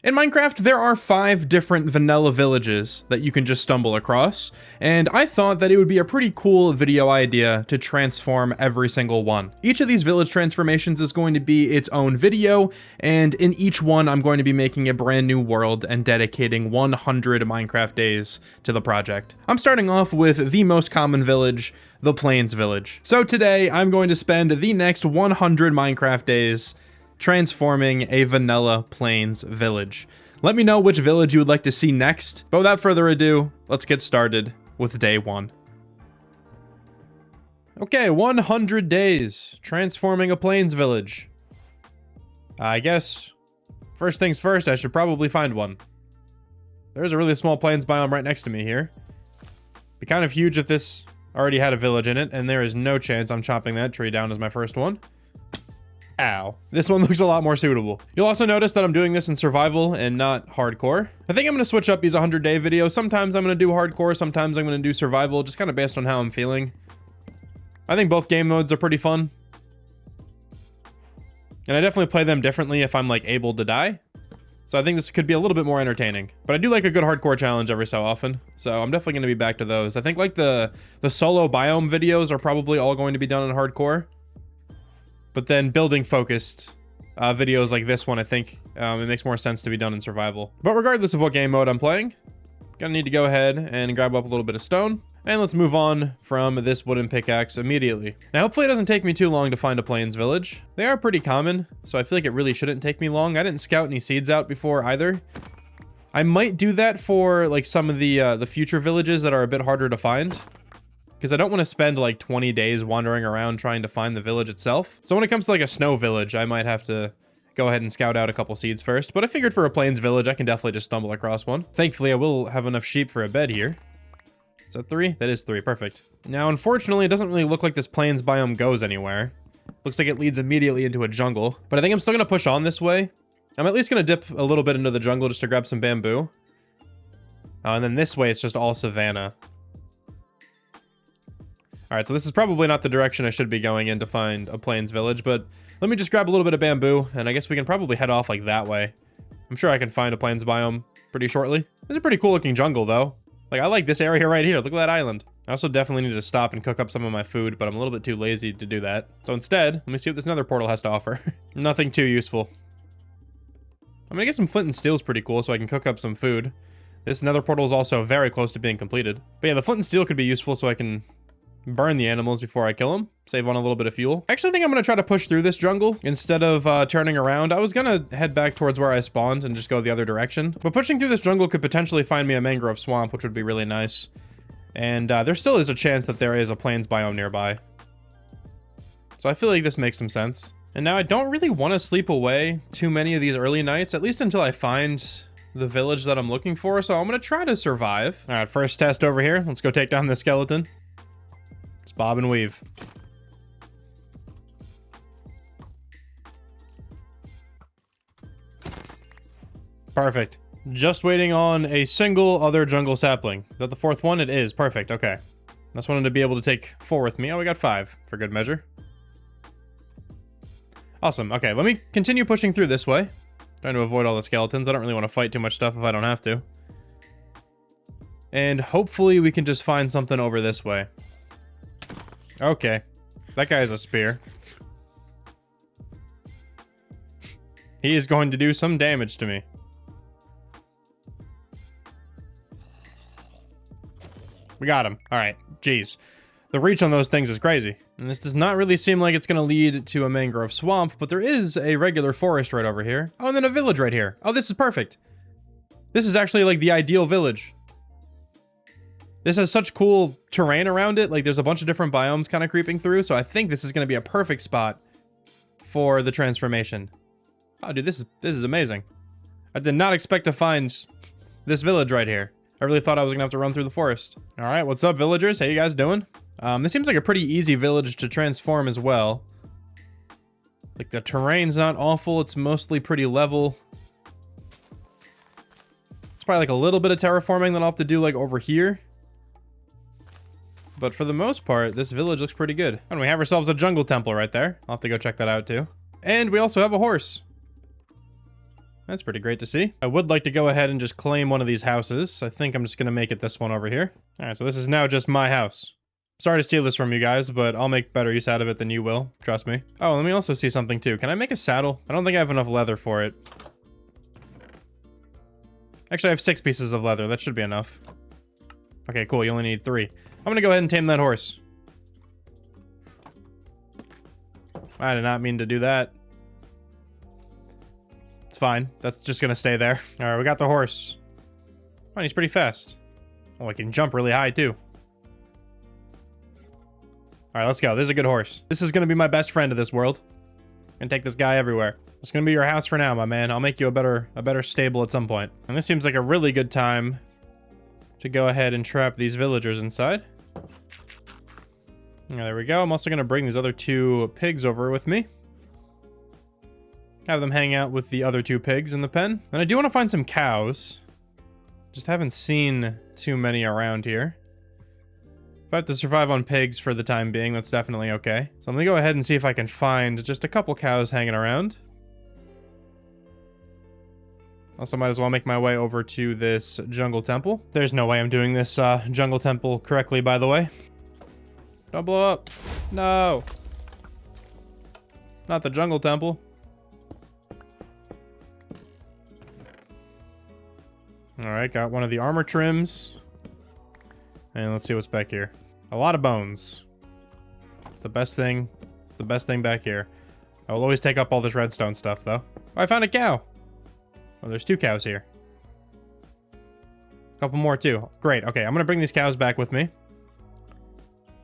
In Minecraft, there are 5 different vanilla villages that you can just stumble across, and I thought that it would be a pretty cool video idea to transform every single one. Each of these village transformations is going to be its own video, and in each one I'm going to be making a brand new world and dedicating 100 Minecraft days to the project. I'm starting off with the most common village, the Plains Village. So today I'm going to spend the next 100 Minecraft days transforming a vanilla Plains village. Let me know which village you would like to see next, but without further ado, let's get started with day 1. Okay, 100 days, transforming a Plains village. I guess, first things first, I should probably find one. There's a really small Plains biome right next to me here. Be kind of huge if this already had a village in it, and there is no chance I'm chopping that tree down as my first one. Ow. This one looks a lot more suitable. You'll also notice that I'm doing this in survival and not hardcore. I think I'm going to switch up these 100-day videos. Sometimes I'm going to do hardcore, sometimes I'm going to do survival, just kind of based on how I'm feeling. I think both game modes are pretty fun. And I definitely play them differently if I'm like able to die. So I think this could be a little bit more entertaining. But I do like a good hardcore challenge every so often. So I'm definitely going to be back to those. I think like the solo biome videos are probably all going to be done in hardcore. But then building focused videos like this one, I think it makes more sense to be done in survival. But regardless of what game mode I'm playing, gonna need to go ahead and grab up a little bit of stone. And let's move on from this wooden pickaxe immediately. Now, hopefully it doesn't take me too long to find a Plains village. They are pretty common, so I feel like it really shouldn't take me long. I didn't scout any seeds out before either. I might do that for like some of the future villages that are a bit harder to find, because I don't want to spend like 20 days wandering around trying to find the village itself. So when it comes to like a snow village, I might have to go ahead and scout out a couple seeds first. But I figured for a Plains village, I can definitely just stumble across one. Thankfully, I will have enough sheep for a bed here. Is that 3? That is 3. Perfect. Now, unfortunately, it doesn't really look like this Plains biome goes anywhere. Looks like it leads immediately into a jungle. But I think I'm still going to push on this way. I'm at least going to dip a little bit into the jungle just to grab some bamboo. And then this way, it's just all savanna. Alright, so this is probably not the direction I should be going in to find a Plains village, but let me just grab a little bit of bamboo, and I guess we can probably head off like that way. I'm sure I can find a Plains biome pretty shortly. This is a pretty cool looking jungle, though. Like, I like this area right here. Look at that island. I also definitely need to stop and cook up some of my food, but I'm a little bit too lazy to do that. So instead, let me see what this nether portal has to offer. Nothing too useful. I'm gonna get some flint and steel is pretty cool, so I can cook up some food. This nether portal is also very close to being completed. But yeah, the flint and steel could be useful so I can burn the animals before I kill them. Save on a little bit of fuel. Actually, I think I'm going to try to push through this jungle instead of turning around. I was going to head back towards where I spawned and just go the other direction. But pushing through this jungle could potentially find me a mangrove swamp, which would be really nice. And there still is a chance that there is a Plains biome nearby. So I feel like this makes some sense. And now I don't really want to sleep away too many of these early nights, at least until I find the village that I'm looking for. So I'm going to try to survive. All right, first test over here. Let's go take down this skeleton. It's bob and weave. Perfect. Just waiting on a single other jungle sapling. Is that the 4th one? It is. Perfect. Okay. Just wanted to be able to take 4 with me. Oh, we got 5 for good measure. Awesome. Okay, let me continue pushing through this way. Trying to avoid all the skeletons. I don't really want to fight too much stuff if I don't have to. And hopefully we can just find something over this way. Okay. That guy has a spear. He is going to do some damage to me. We got him. All right. Jeez. The reach on those things is crazy. And this does not really seem like it's going to lead to a mangrove swamp, but there is a regular forest right over here. Oh, and then a village right here. Oh, this is perfect. This is actually like the ideal village. This has such cool terrain around it. Like there's a bunch of different biomes kind of creeping through. So I think this is going to be a perfect spot for the transformation. Oh, dude, this is amazing. I did not expect to find this village right here. I really thought I was going to have to run through the forest. All right, what's up, villagers? How you guys doing? This seems like a pretty easy village to transform as well. Like the terrain's not awful. It's mostly pretty level. It's probably like a little bit of terraforming that I'll have to do like over here. But for the most part, this village looks pretty good. And we have ourselves a jungle temple right there. I'll have to go check that out too. And we also have a horse. That's pretty great to see. I would like to go ahead and just claim one of these houses. I think I'm just gonna make it this one over here. All right, so this is now just my house. Sorry to steal this from you guys, but I'll make better use out of it than you will. Trust me. Oh, let me also see something too. Can I make a saddle? I don't think I have enough leather for it. Actually, I have 6 pieces of leather. That should be enough. Okay, cool. You only need 3. I'm gonna go ahead and tame that horse. I did not mean to do that. It's fine. That's just gonna stay there. All right, we got the horse. Oh, he's pretty fast. Oh, he can jump really high too. All right, let's go. This is a good horse. This is gonna be my best friend of this world. Gonna take this guy everywhere. It's gonna be your house for now, my man. I'll make you a better stable at some point. And this seems like a really good time to go ahead and trap these villagers inside. There we go. I'm also gonna bring these other 2 pigs over with me. Have them hang out with the other 2 pigs in the pen. And I do want to find some cows. Just haven't seen too many around here. If I have to survive on pigs for the time being, that's definitely okay. So I'm gonna go ahead and see if I can find just a couple cows hanging around. Also might as well make my way over to this jungle temple. There's no way I'm doing this jungle temple correctly, by the way. Don't blow up. No. Not the jungle temple. Alright, got one of the armor trims. And let's see what's back here. A lot of bones. It's the best thing. It's the best thing back here. I will always take up all this redstone stuff, though. Oh, I found a cow. Oh, there's 2 cows here. A couple more, too. Great. Okay, I'm going to bring these cows back with me.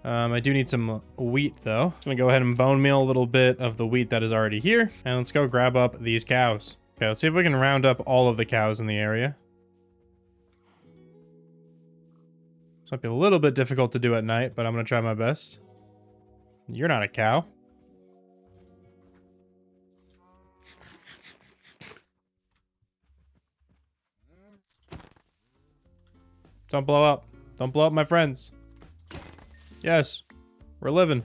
I do need some wheat, though. I'm going to go ahead and bone meal a little bit of the wheat that is already here. And let's go grab up these cows. Okay, let's see if we can round up all of the cows in the area. This might be a little bit difficult to do at night, but I'm going to try my best. You're not a cow. Don't blow up. Don't blow up my friends. Yes. We're living.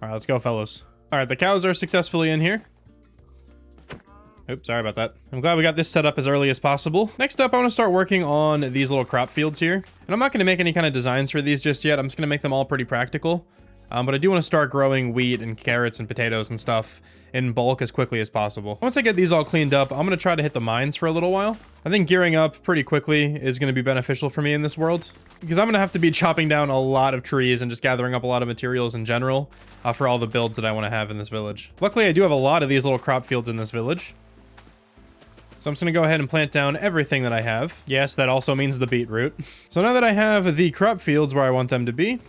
Alright, let's go, fellas. Alright, the cows are successfully in here. Oops, sorry about that. I'm glad we got this set up as early as possible. Next up, I want to start working on these little crop fields here. And I'm not going to make any kind of designs for these just yet. I'm just going to make them all pretty practical. But I do want to start growing wheat and carrots and potatoes and stuff in bulk as quickly as possible. Once I get these all cleaned up, I'm going to try to hit the mines for a little while. I think gearing up pretty quickly is going to be beneficial for me in this world, because I'm going to have to be chopping down a lot of trees and just gathering up a lot of materials in general for all the builds that I want to have in this village. Luckily, I do have a lot of these little crop fields in this village. So I'm just going to go ahead and plant down everything that I have. Yes, that also means the beetroot. So now that I have the crop fields where I want them to be,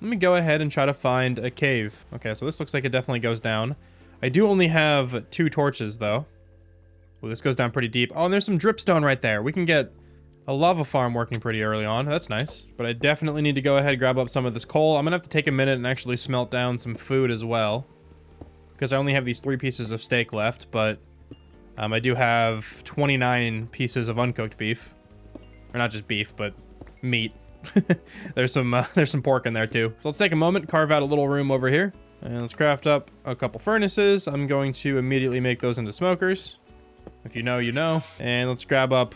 let me go ahead and try to find a cave. Okay, so this looks like it definitely goes down. I do only have 2 torches, though. Well, this goes down pretty deep. Oh, and there's some dripstone right there. We can get a lava farm working pretty early on. That's nice. But I definitely need to go ahead and grab up some of this coal. I'm going to have to take a minute and actually smelt down some food as well, because I only have these 3 pieces of steak left, but I do have 29 pieces of uncooked beef. Or not just beef, but meat. There's some pork in there too. So let's take a moment, carve out a little room over here, and let's craft up a couple furnaces. I'm going to immediately make those into smokers. If you know, you know. And let's grab up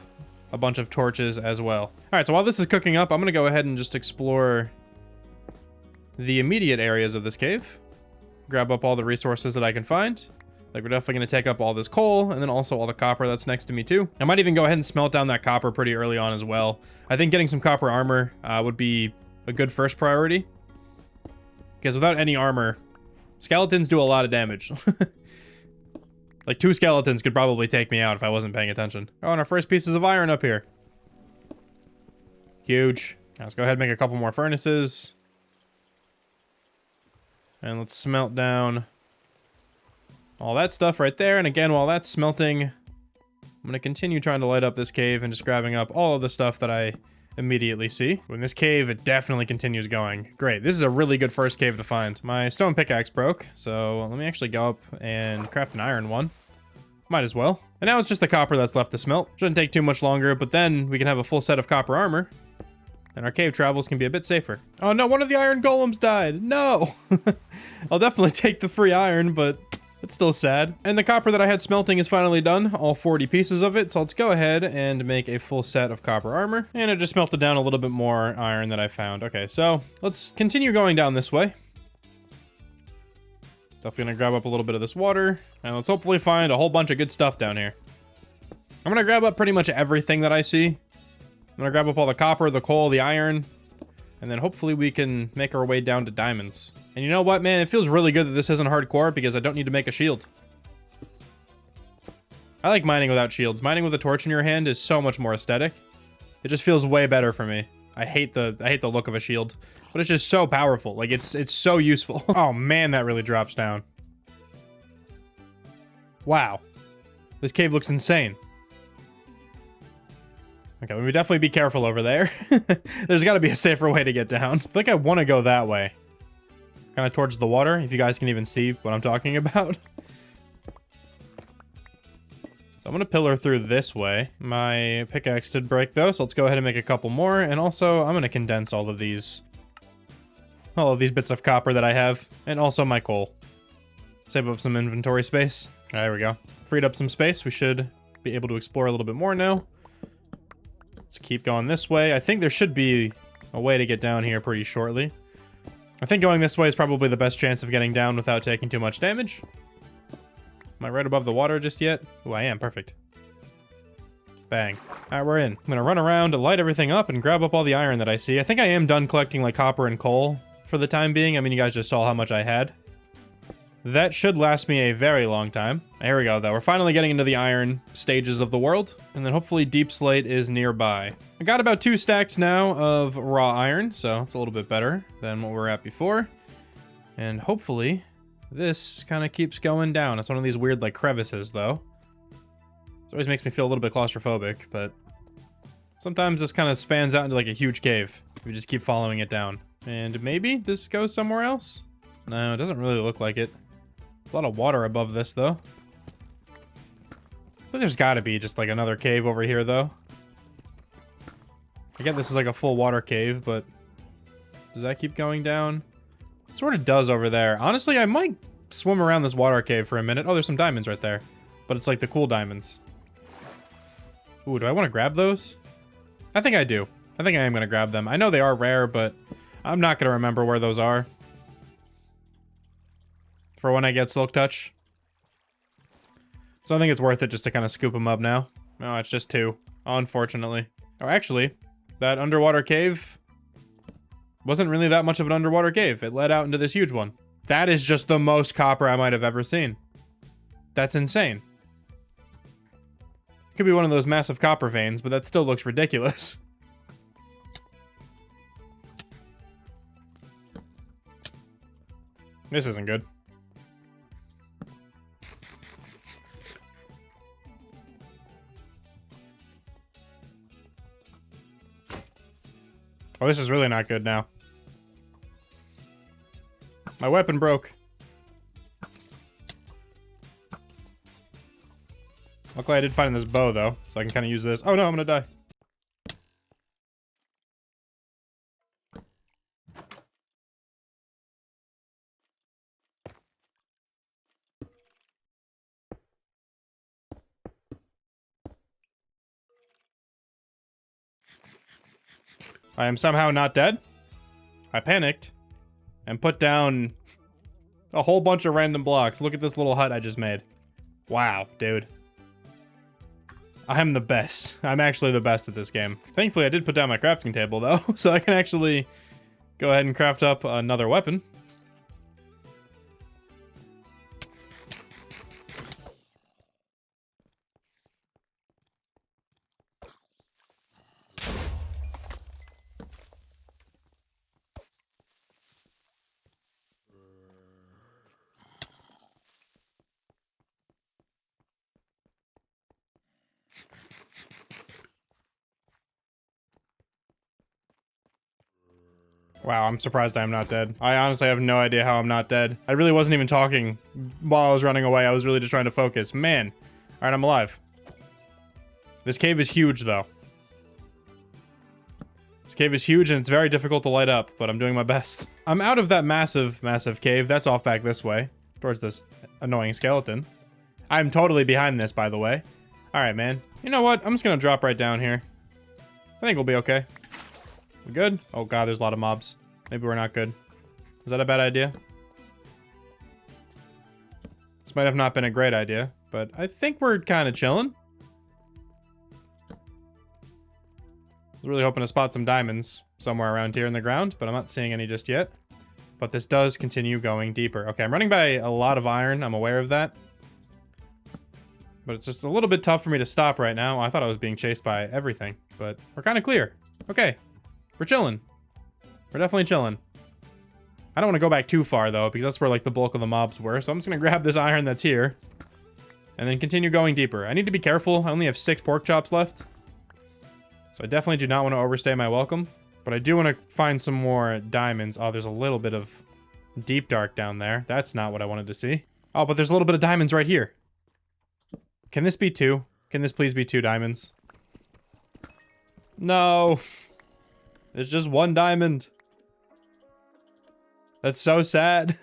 a bunch of torches as well. All right, so while this is cooking up, I'm going to go ahead and just explore the immediate areas of this cave. Grab up all the resources that I can find. Like, we're definitely going to take up all this coal, and then also all the copper that's next to me too. I might even go ahead and smelt down that copper pretty early on as well. I think getting some copper armor would be a good first priority, because without any armor, skeletons do a lot of damage. Like 2 skeletons could probably take me out if I wasn't paying attention. Oh, and our first pieces of iron up here. Huge. Now let's go ahead and make a couple more furnaces. And let's smelt down all that stuff right there. And again, while that's smelting, I'm going to continue trying to light up this cave and just grabbing up all of the stuff that I immediately see. In this cave, it definitely continues going. Great. This is a really good first cave to find. My stone pickaxe broke, so let me actually go up and craft an iron one. Might as well. And now it's just the copper that's left to smelt. Shouldn't take too much longer, but then we can have a full set of copper armor, and our cave travels can be a bit safer. Oh no, one of the iron golems died. No! I'll definitely take the free iron, but It's still sad. And the copper that I had smelting is finally done, all 40 pieces of it. So let's go ahead and make a full set of copper armor. And it just melted down a little bit more iron that I found. Okay, so let's continue going down this way. Definitely gonna grab up a little bit of this water. And let's hopefully find a whole bunch of good stuff down here. I'm gonna grab up pretty much everything that I see. I'm gonna grab up all the copper, the coal, the iron. And then hopefully we can make our way down to diamonds. And you know what, man? It feels really good that this isn't hardcore because I don't need to make a shield. I like mining without shields. Mining with a torch in your hand is so much more aesthetic. It just feels way better for me. I hate the look of a shield, but it's just so powerful. Like it's so useful. Oh man, that really drops down. Wow. This cave looks insane. Okay, let me definitely be careful over there. There's got to be a safer way to get down. I feel like I want to go that way. Kind of towards the water, if you guys can even see what I'm talking about. So I'm going to pillar through this way. My pickaxe did break though, so let's go ahead and make a couple more. And also, I'm going to condense all of these bits of copper that I have. And also my coal. Save up some inventory space. There we go. Freed up some space. We should be able to explore a little bit more now. Let's keep going this way. I think there should be a way to get down here pretty shortly. I think going this way is probably the best chance of getting down without taking too much damage. Am I right above the water just yet? Oh, I am. Perfect. Bang. Alright, we're in. I'm gonna run around to light everything up and grab up all the iron that I see. I think I am done collecting like copper and coal for the time being. I mean, you guys just saw how much I had. That should last me a very long time. Here we go, though. We're finally getting into the iron stages of the world. And then hopefully deep slate is nearby. I got about 2 stacks now of raw iron, so it's a little bit better than what we were at before. And hopefully this kind of keeps going down. It's one of these weird, like, crevices, though. It always makes me feel a little bit claustrophobic, but sometimes this kind of spans out into, like, a huge cave. We just keep following it down. And maybe this goes somewhere else? No, it doesn't really look like it. A lot of water above this, though. I think there's got to be just, like, another cave over here, though. I get this is, like, a full water cave, but does that keep going down? It sort of does over there. Honestly, I might swim around this water cave for a minute. Oh, there's some diamonds right there. But it's, like, the cool diamonds. Ooh, do I want to grab those? I think I do. I think I am going to grab them. I know they are rare, but I'm not going to remember where those are. For when I get Silk Touch. So I think it's worth it just to kind of scoop them up now. No, it's just 2, unfortunately. Oh, actually, that underwater cave wasn't really that much of an underwater cave. It led out into this huge one. That is just the most copper I might have ever seen. That's insane. It could be one of those massive copper veins, but that still looks ridiculous. This isn't good. Oh, this is really not good now. My weapon broke. Luckily, I did find this bow, though, so I can kind of use this. Oh, no, I'm gonna die. I am somehow not dead. I panicked and put down a whole bunch of random blocks. Look at this little hut I just made. Wow, dude. I am the best. I'm actually the best at this game. Thankfully, I did put down my crafting table, though, so I can actually go ahead and craft up another weapon. Wow, I'm surprised I'm not dead. I honestly have no idea how I'm not dead. I really wasn't even talking while I was running away. I was really just trying to focus. Man. All right, I'm alive. This cave is huge, though. This cave is huge, and it's very difficult to light up, but I'm doing my best. I'm out of that massive, massive cave. That's off back this way, towards this annoying skeleton. I'm totally behind this, by the way. All right, man. You know what? I'm just gonna drop right down here. I think we'll be okay. We good? Oh god, there's a lot of mobs. Maybe we're not good. Was that a bad idea? This might have not been a great idea, but I think we're kind of chilling. I was really hoping to spot some diamonds somewhere around here in the ground, but I'm not seeing any just yet. But this does continue going deeper. Okay, I'm running by a lot of iron. I'm aware of that. But it's just a little bit tough for me to stop right now. I thought I was being chased by everything, but we're kind of clear. Okay, we're chilling. We're definitely chilling. I don't want to go back too far, though, because that's where, like, the bulk of the mobs were. So I'm just going to grab this iron that's here and then continue going deeper. I need to be careful. I only have 6 pork chops left. So I definitely do not want to overstay my welcome. But I do want to find some more diamonds. Oh, there's a little bit of deep dark down there. That's not what I wanted to see. Oh, but there's a little bit of diamonds right here. Can this be 2? Can this please be 2 diamonds? No. It's just 1 diamond. That's so sad.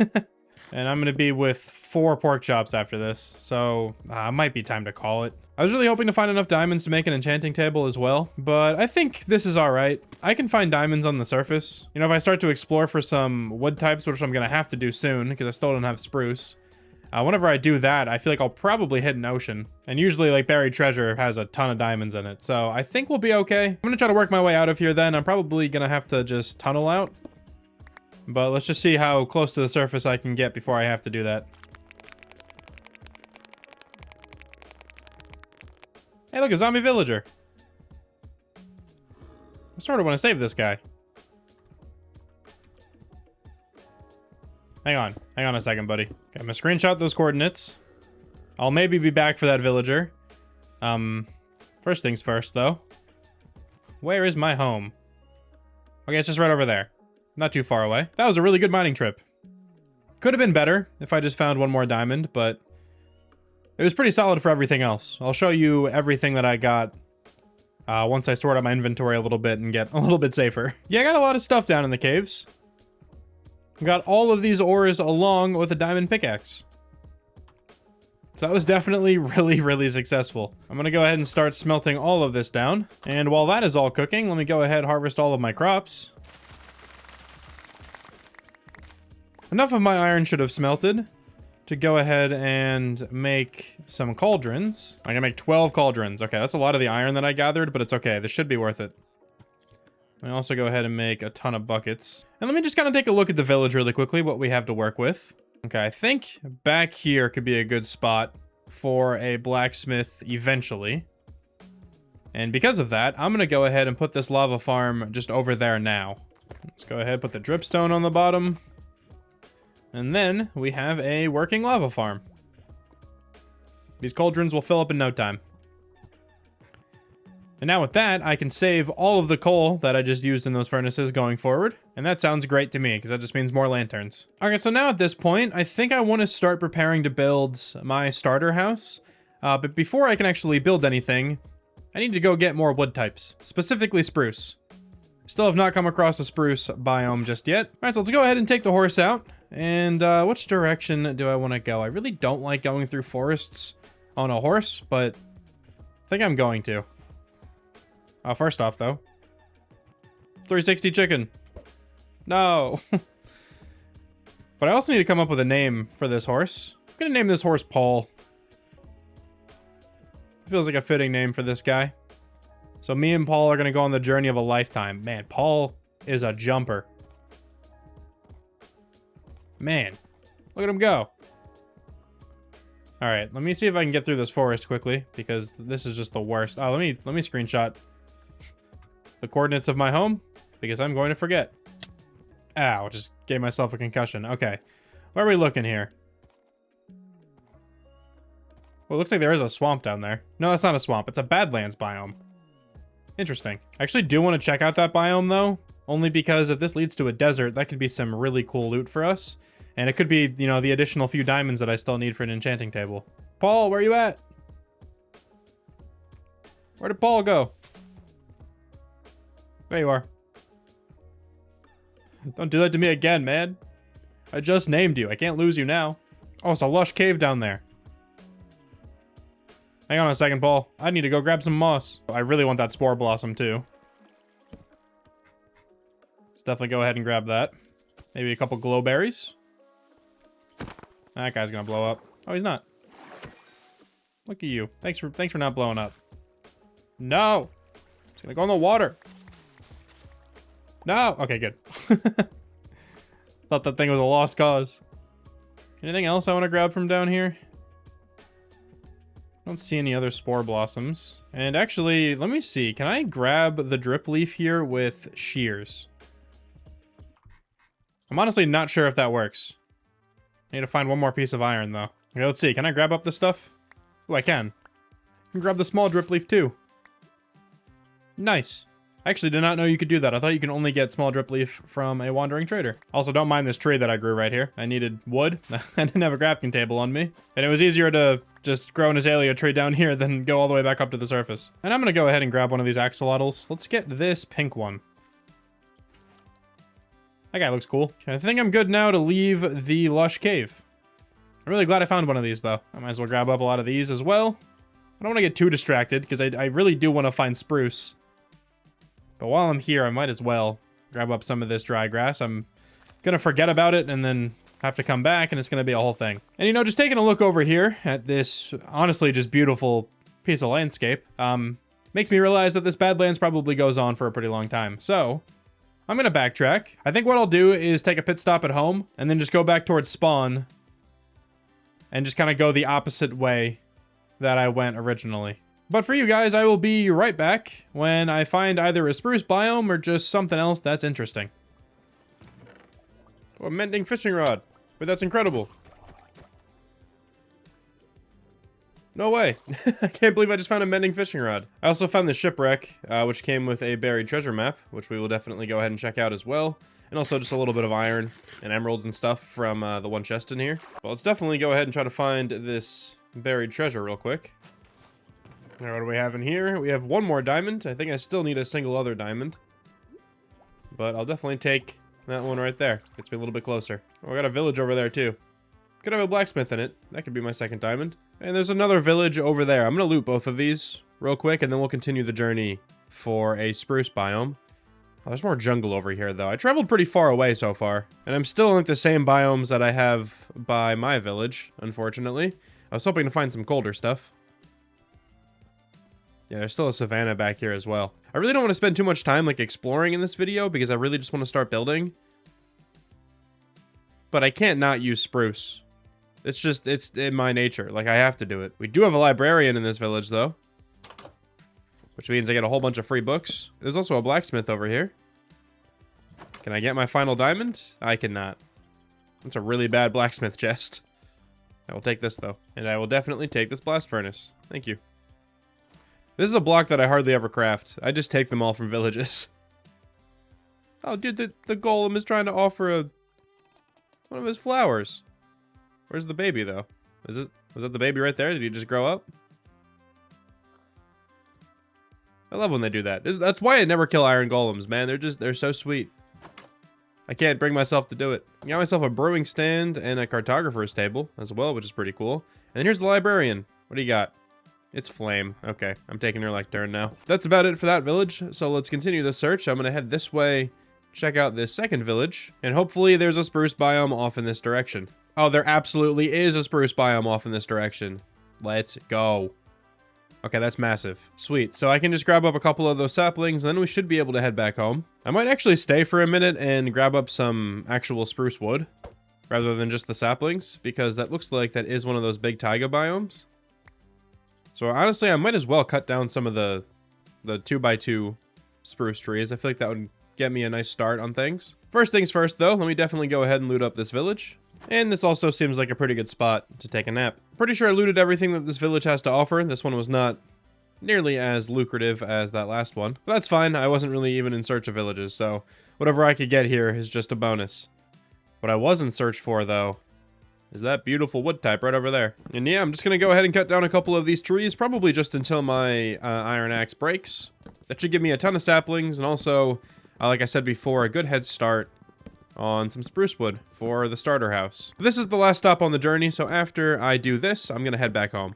And I'm going to be with 4 pork chops after this. So it might be time to call it. I was really hoping to find enough diamonds to make an enchanting table as well, but I think this is all right. I can find diamonds on the surface. You know, if I start to explore for some wood types, which I'm going to have to do soon because I still don't have spruce. Whenever I do that, I feel like I'll probably hit an ocean. And usually, like, buried treasure has a ton of diamonds in it. So I think we'll be okay. I'm going to try to work my way out of here then. I'm probably going to have to just tunnel out. But let's just see how close to the surface I can get before I have to do that. Hey, look, a zombie villager. I sort of want to save this guy. Hang on a second, buddy. Okay, I'm gonna screenshot those coordinates. I'll maybe be back for that villager. First things first, though. Where is my home? Okay, it's just right over there. Not too far away. That was a really good mining trip. Could have been better if I just found 1 more diamond, but it was pretty solid for everything else. I'll show you everything that I got once I sort out my inventory a little bit and get a little bit safer. Yeah, I got a lot of stuff down in the caves. Got all of these ores along with a diamond pickaxe. So that was definitely really, really successful. I'm gonna go ahead and start smelting all of this down. And while that is all cooking, let me go ahead and harvest all of my crops. Enough of my iron should have smelted to go ahead and make some cauldrons. I'm gonna make 12 cauldrons. Okay, that's a lot of the iron that I gathered, but it's okay. This should be worth it. I also go ahead and make a ton of buckets. And let me just kind of take a look at the village really quickly, what we have to work with. Okay, I think back here could be a good spot for a blacksmith eventually. And because of that, I'm gonna go ahead and put this lava farm just over there now. Let's go ahead and put the dripstone on the bottom. And then we have a working lava farm. These cauldrons will fill up in no time. And now with that, I can save all of the coal that I just used in those furnaces going forward. And that sounds great to me, because that just means more lanterns. Okay, so now at this point, I think I want to start preparing to build my starter house. But before I can actually build anything, I need to go get more wood types, specifically spruce. Still have not come across a spruce biome just yet. All right, so let's go ahead and take the horse out. And which direction do I want to go? I really don't like going through forests on a horse, but I think I'm going to. First off, though. 360 chicken. No. But I also need to come up with a name for this horse. I'm going to name this horse Paul. Feels like a fitting name for this guy. So me and Paul are going to go on the journey of a lifetime. Man, Paul is a jumper. Man, look at him go. All right, let me see if I can get through this forest quickly, because this is just the worst. Oh, let me screenshot the coordinates of my home, because I'm going to forget. Ow, just gave myself a concussion. Okay, where are we looking here? Well, it looks like there is a swamp down there. No, that's not a swamp. It's a Badlands biome. Interesting. I actually do want to check out that biome, though. Only because if this leads to a desert, that could be some really cool loot for us. And it could be, you know, the additional few diamonds that I still need for an enchanting table. Paul, where you at? Where did Paul go? There you are. Don't do that to me again, man. I just named you. I can't lose you now. Oh, it's a lush cave down there. Hang on a second, Paul. I need to go grab some moss. I really want that spore blossom, too. Let's definitely go ahead and grab that. Maybe a couple glow berries. That guy's gonna blow up. Oh, he's not. Look at you. Thanks for not blowing up. No! It's gonna go in the water. No! Okay, good. Thought that thing was a lost cause. Anything else I want to grab from down here? Don't see any other spore blossoms. And actually, let me see. Can I grab the drip leaf here with shears? I'm honestly not sure if that works. I need to find one more piece of iron, though. Okay, let's see. Can I grab up this stuff? Oh, I can. I can grab the small drip leaf, too. Nice. I actually did not know you could do that. I thought you can only get small drip leaf from a wandering trader. Also, don't mind this tree that I grew right here. I needed wood. I didn't have a crafting table on me. And it was easier to just grow an azalea tree down here than go all the way back up to the surface. And I'm going to go ahead and grab one of these axolotls. Let's get this pink one. That guy looks cool. Okay, I think I'm good now to leave the lush cave. I'm really glad I found one of these, though. I might as well grab up a lot of these as well. I don't want to get too distracted, because I really do want to find spruce. But while I'm here, I might as well grab up some of this dry grass. I'm going to forget about it and then have to come back, and it's going to be a whole thing. And, you know, just taking a look over here at this, honestly, just beautiful piece of landscape, makes me realize that this Badlands probably goes on for a pretty long time. So, I'm going to backtrack. I think what I'll do is take a pit stop at home, and then just go back towards spawn, and just kind of go the opposite way that I went originally. But for you guys, I will be right back when I find either a spruce biome or just something else that's interesting. Oh, a mending fishing rod. But that's incredible. No way. I can't believe I just found a mending fishing rod. I also found the shipwreck, which came with a buried treasure map, which we will definitely go ahead and check out as well. And also just a little bit of iron and emeralds and stuff from the one chest in here. Well, let's definitely go ahead and try to find this buried treasure real quick. Now, what do we have in here? We have one more diamond. I think I still need a single other diamond. But I'll definitely take that one right there. Gets me a little bit closer. Oh, I got a village over there, too. Could have a blacksmith in it. That could be my second diamond. And there's another village over there. I'm going to loot both of these real quick, and then we'll continue the journey for a spruce biome. Oh, there's more jungle over here, though. I traveled pretty far away so far. And I'm still in like, the same biomes that I have by my village, unfortunately. I was hoping to find some colder stuff. Yeah, there's still a savanna back here as well. I really don't want to spend too much time like exploring in this video because I really just want to start building. But I can't not use spruce. It's in my nature. Like, I have to do it. We do have a librarian in this village, though. Which means I get a whole bunch of free books. There's also a blacksmith over here. Can I get my final diamond? I cannot. That's a really bad blacksmith chest. I will take this, though. And I will definitely take this blast furnace. Thank you. This is a block that I hardly ever craft. I just take them all from villages. Oh, dude, the golem is trying to offer one of his flowers. Where's the baby, though? Was that the baby right there? Did he just grow up? I love when they do that. That's why I never kill iron golems, man. They're so sweet. I can't bring myself to do it. I got myself a brewing stand and a cartographer's table as well, which is pretty cool. And here's the librarian. What do you got? It's Flame. Okay, I'm taking her like turn now. That's about it for that village, so let's continue the search. I'm gonna head this way, check out this second village, and hopefully there's a spruce biome off in this direction. Oh, there absolutely is a spruce biome off in this direction. Let's go. Okay, that's massive. Sweet. So I can just grab up a couple of those saplings, and then we should be able to head back home. I might actually stay for a minute and grab up some actual spruce wood, rather than just the saplings, because that looks like that is one of those big taiga biomes. So honestly, I might as well cut down some of the 2x2 spruce trees. I feel like that would get me a nice start on things. First things first, though, let me definitely go ahead and loot up this village. And this also seems like a pretty good spot to take a nap. Pretty sure I looted everything that this village has to offer. This one was not nearly as lucrative as that last one. But that's fine. I wasn't really even in search of villages, so whatever I could get here is just a bonus. What I was in search for, though, is that beautiful wood type right over there. And yeah, I'm just going to go ahead and cut down a couple of these trees, probably just until my iron axe breaks. That should give me a ton of saplings, and also, like I said before, a good head start on some spruce wood for the starter house. This is the last stop on the journey, so after I do this, I'm gonna head back home.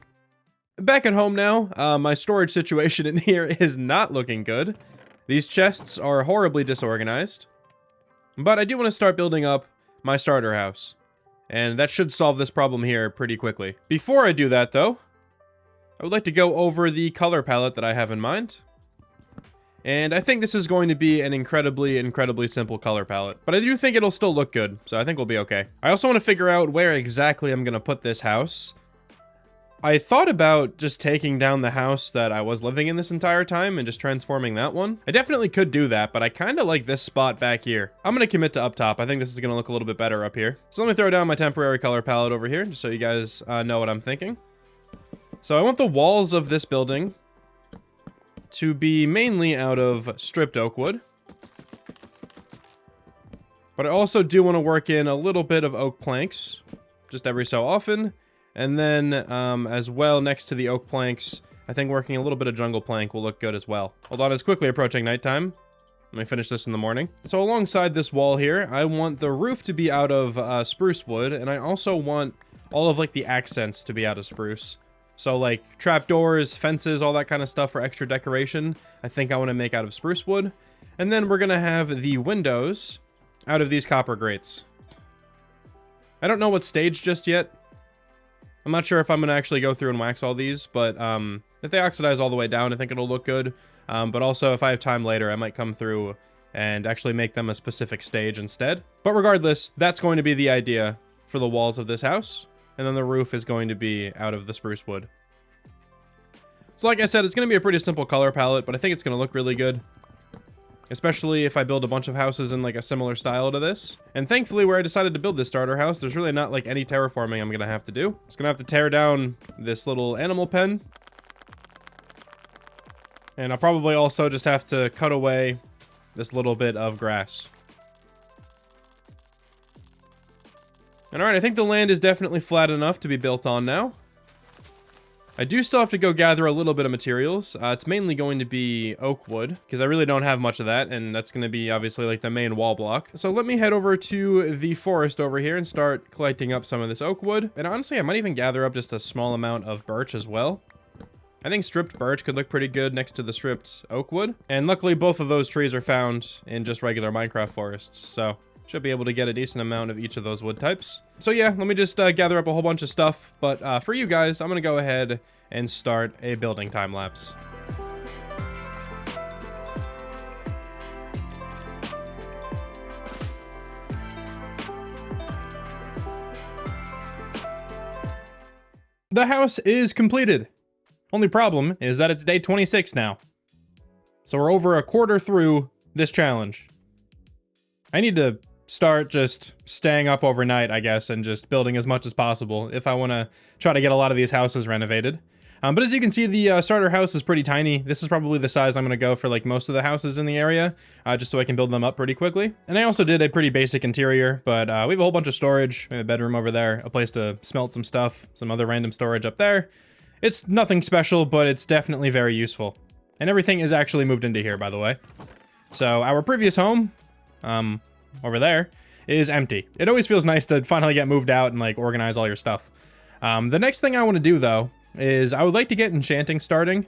Back at home now, my storage situation in here is not looking good. These chests are horribly disorganized, but I do want to start building up my starter house, and that should solve this problem here pretty quickly. Before I do that though, I would like to go over the color palette that I have in mind. And I think this is going to be an incredibly simple color palette. But I do think it'll still look good, so I think we'll be okay. I also want to figure out where exactly I'm going to put this house. I thought about just taking down the house that I was living in this entire time and just transforming that one. I definitely could do that, but I kind of like this spot back here. I'm going to commit to up top. I think this is going to look a little bit better up here. So let me throw down my temporary color palette over here, just so you guys know what I'm thinking. So I want the walls of this building to be mainly out of stripped oak wood. But I also do want to work in a little bit of oak planks, just every so often. And then, as well, next to the oak planks, I think working a little bit of jungle plank will look good as well. Hold on, it's quickly approaching nighttime. Let me finish this in the morning. So alongside this wall here, I want the roof to be out of spruce wood, and I also want all of, like, the accents to be out of spruce. So, like, trapdoors, fences, all that kind of stuff for extra decoration, I think I want to make out of spruce wood. And then we're going to have the windows out of these copper grates. I don't know what stage just yet. I'm not sure if I'm going to actually go through and wax all these, but if they oxidize all the way down, I think it'll look good. But also, if I have time later, I might come through and actually make them a specific stage instead. But regardless, that's going to be the idea for the walls of this house. And then the roof is going to be out of the spruce wood. So like I said, it's going to be a pretty simple color palette, but I think it's going to look really good. Especially if I build a bunch of houses in like a similar style to this. And thankfully where I decided to build this starter house, there's really not like any terraforming I'm going to have to do. Just going to have to tear down this little animal pen. And I'll probably also just have to cut away this little bit of grass. And alright, I think the land is definitely flat enough to be built on now. I do still have to go gather a little bit of materials. It's mainly going to be oak wood, because I really don't have much of that, and that's going to be obviously like the main wall block. So let me head over to the forest over here and start collecting up some of this oak wood. And honestly, I might even gather up just a small amount of birch as well. I think stripped birch could look pretty good next to the stripped oak wood. And luckily, both of those trees are found in just regular Minecraft forests, so should be able to get a decent amount of each of those wood types. So yeah, let me just gather up a whole bunch of stuff. But for you guys, I'm going to go ahead and start a building time lapse. The house is completed. Only problem is that it's day 26 now. So we're over a quarter through this challenge. I need to start just staying up overnight, I guess, and just building as much as possible if I want to try to get a lot of these houses renovated. But as you can see, the starter house is pretty tiny. This is probably the size I'm going to go for like most of the houses in the area, just so I can build them up pretty quickly. And I also did a pretty basic interior, but we have a whole bunch of storage. We have a bedroom over there, a place to smelt some stuff, some other random storage up there. It's nothing special, but it's definitely very useful. And everything is actually moved into here, by the way. So our previous home, over there, is empty. It always feels nice to finally get moved out and like organize all your stuff. The next thing I want to do though is I would like to get enchanting starting,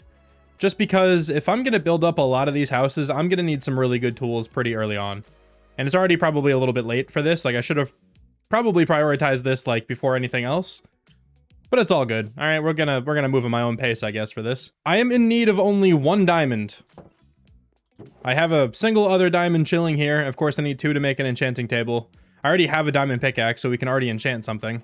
just because if I'm going to build up a lot of these houses, I'm going to need some really good tools pretty early on. And it's already probably a little bit late for this. Like I should have probably prioritized this like before anything else. But it's all good. All right, we're gonna move at my own pace, I guess, for this. I am in need of only 1 diamond. I have a single other diamond chilling here. Of course, I need 2 to make an enchanting table. I already have a diamond pickaxe, so we can already enchant something.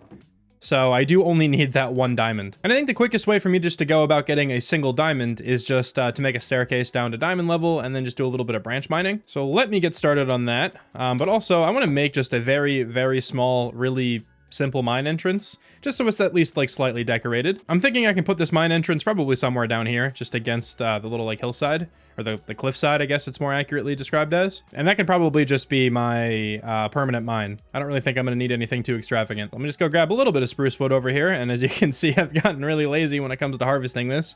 So I do only need that 1 diamond. And I think the quickest way for me just to go about getting a single diamond is just to make a staircase down to diamond level and then just do a little bit of branch mining. So let me get started on that. But also, I want to make just a very, very small, really simple mine entrance, just so it's at least like slightly decorated. I'm thinking I can put this mine entrance probably somewhere down here, just against the little like hillside, or the cliffside, I guess it's more accurately described as. And that can probably just be my permanent mine. I don't really think I'm gonna need anything too extravagant. Let me just go grab a little bit of spruce wood over here, and as you can see, I've gotten really lazy when it comes to harvesting this.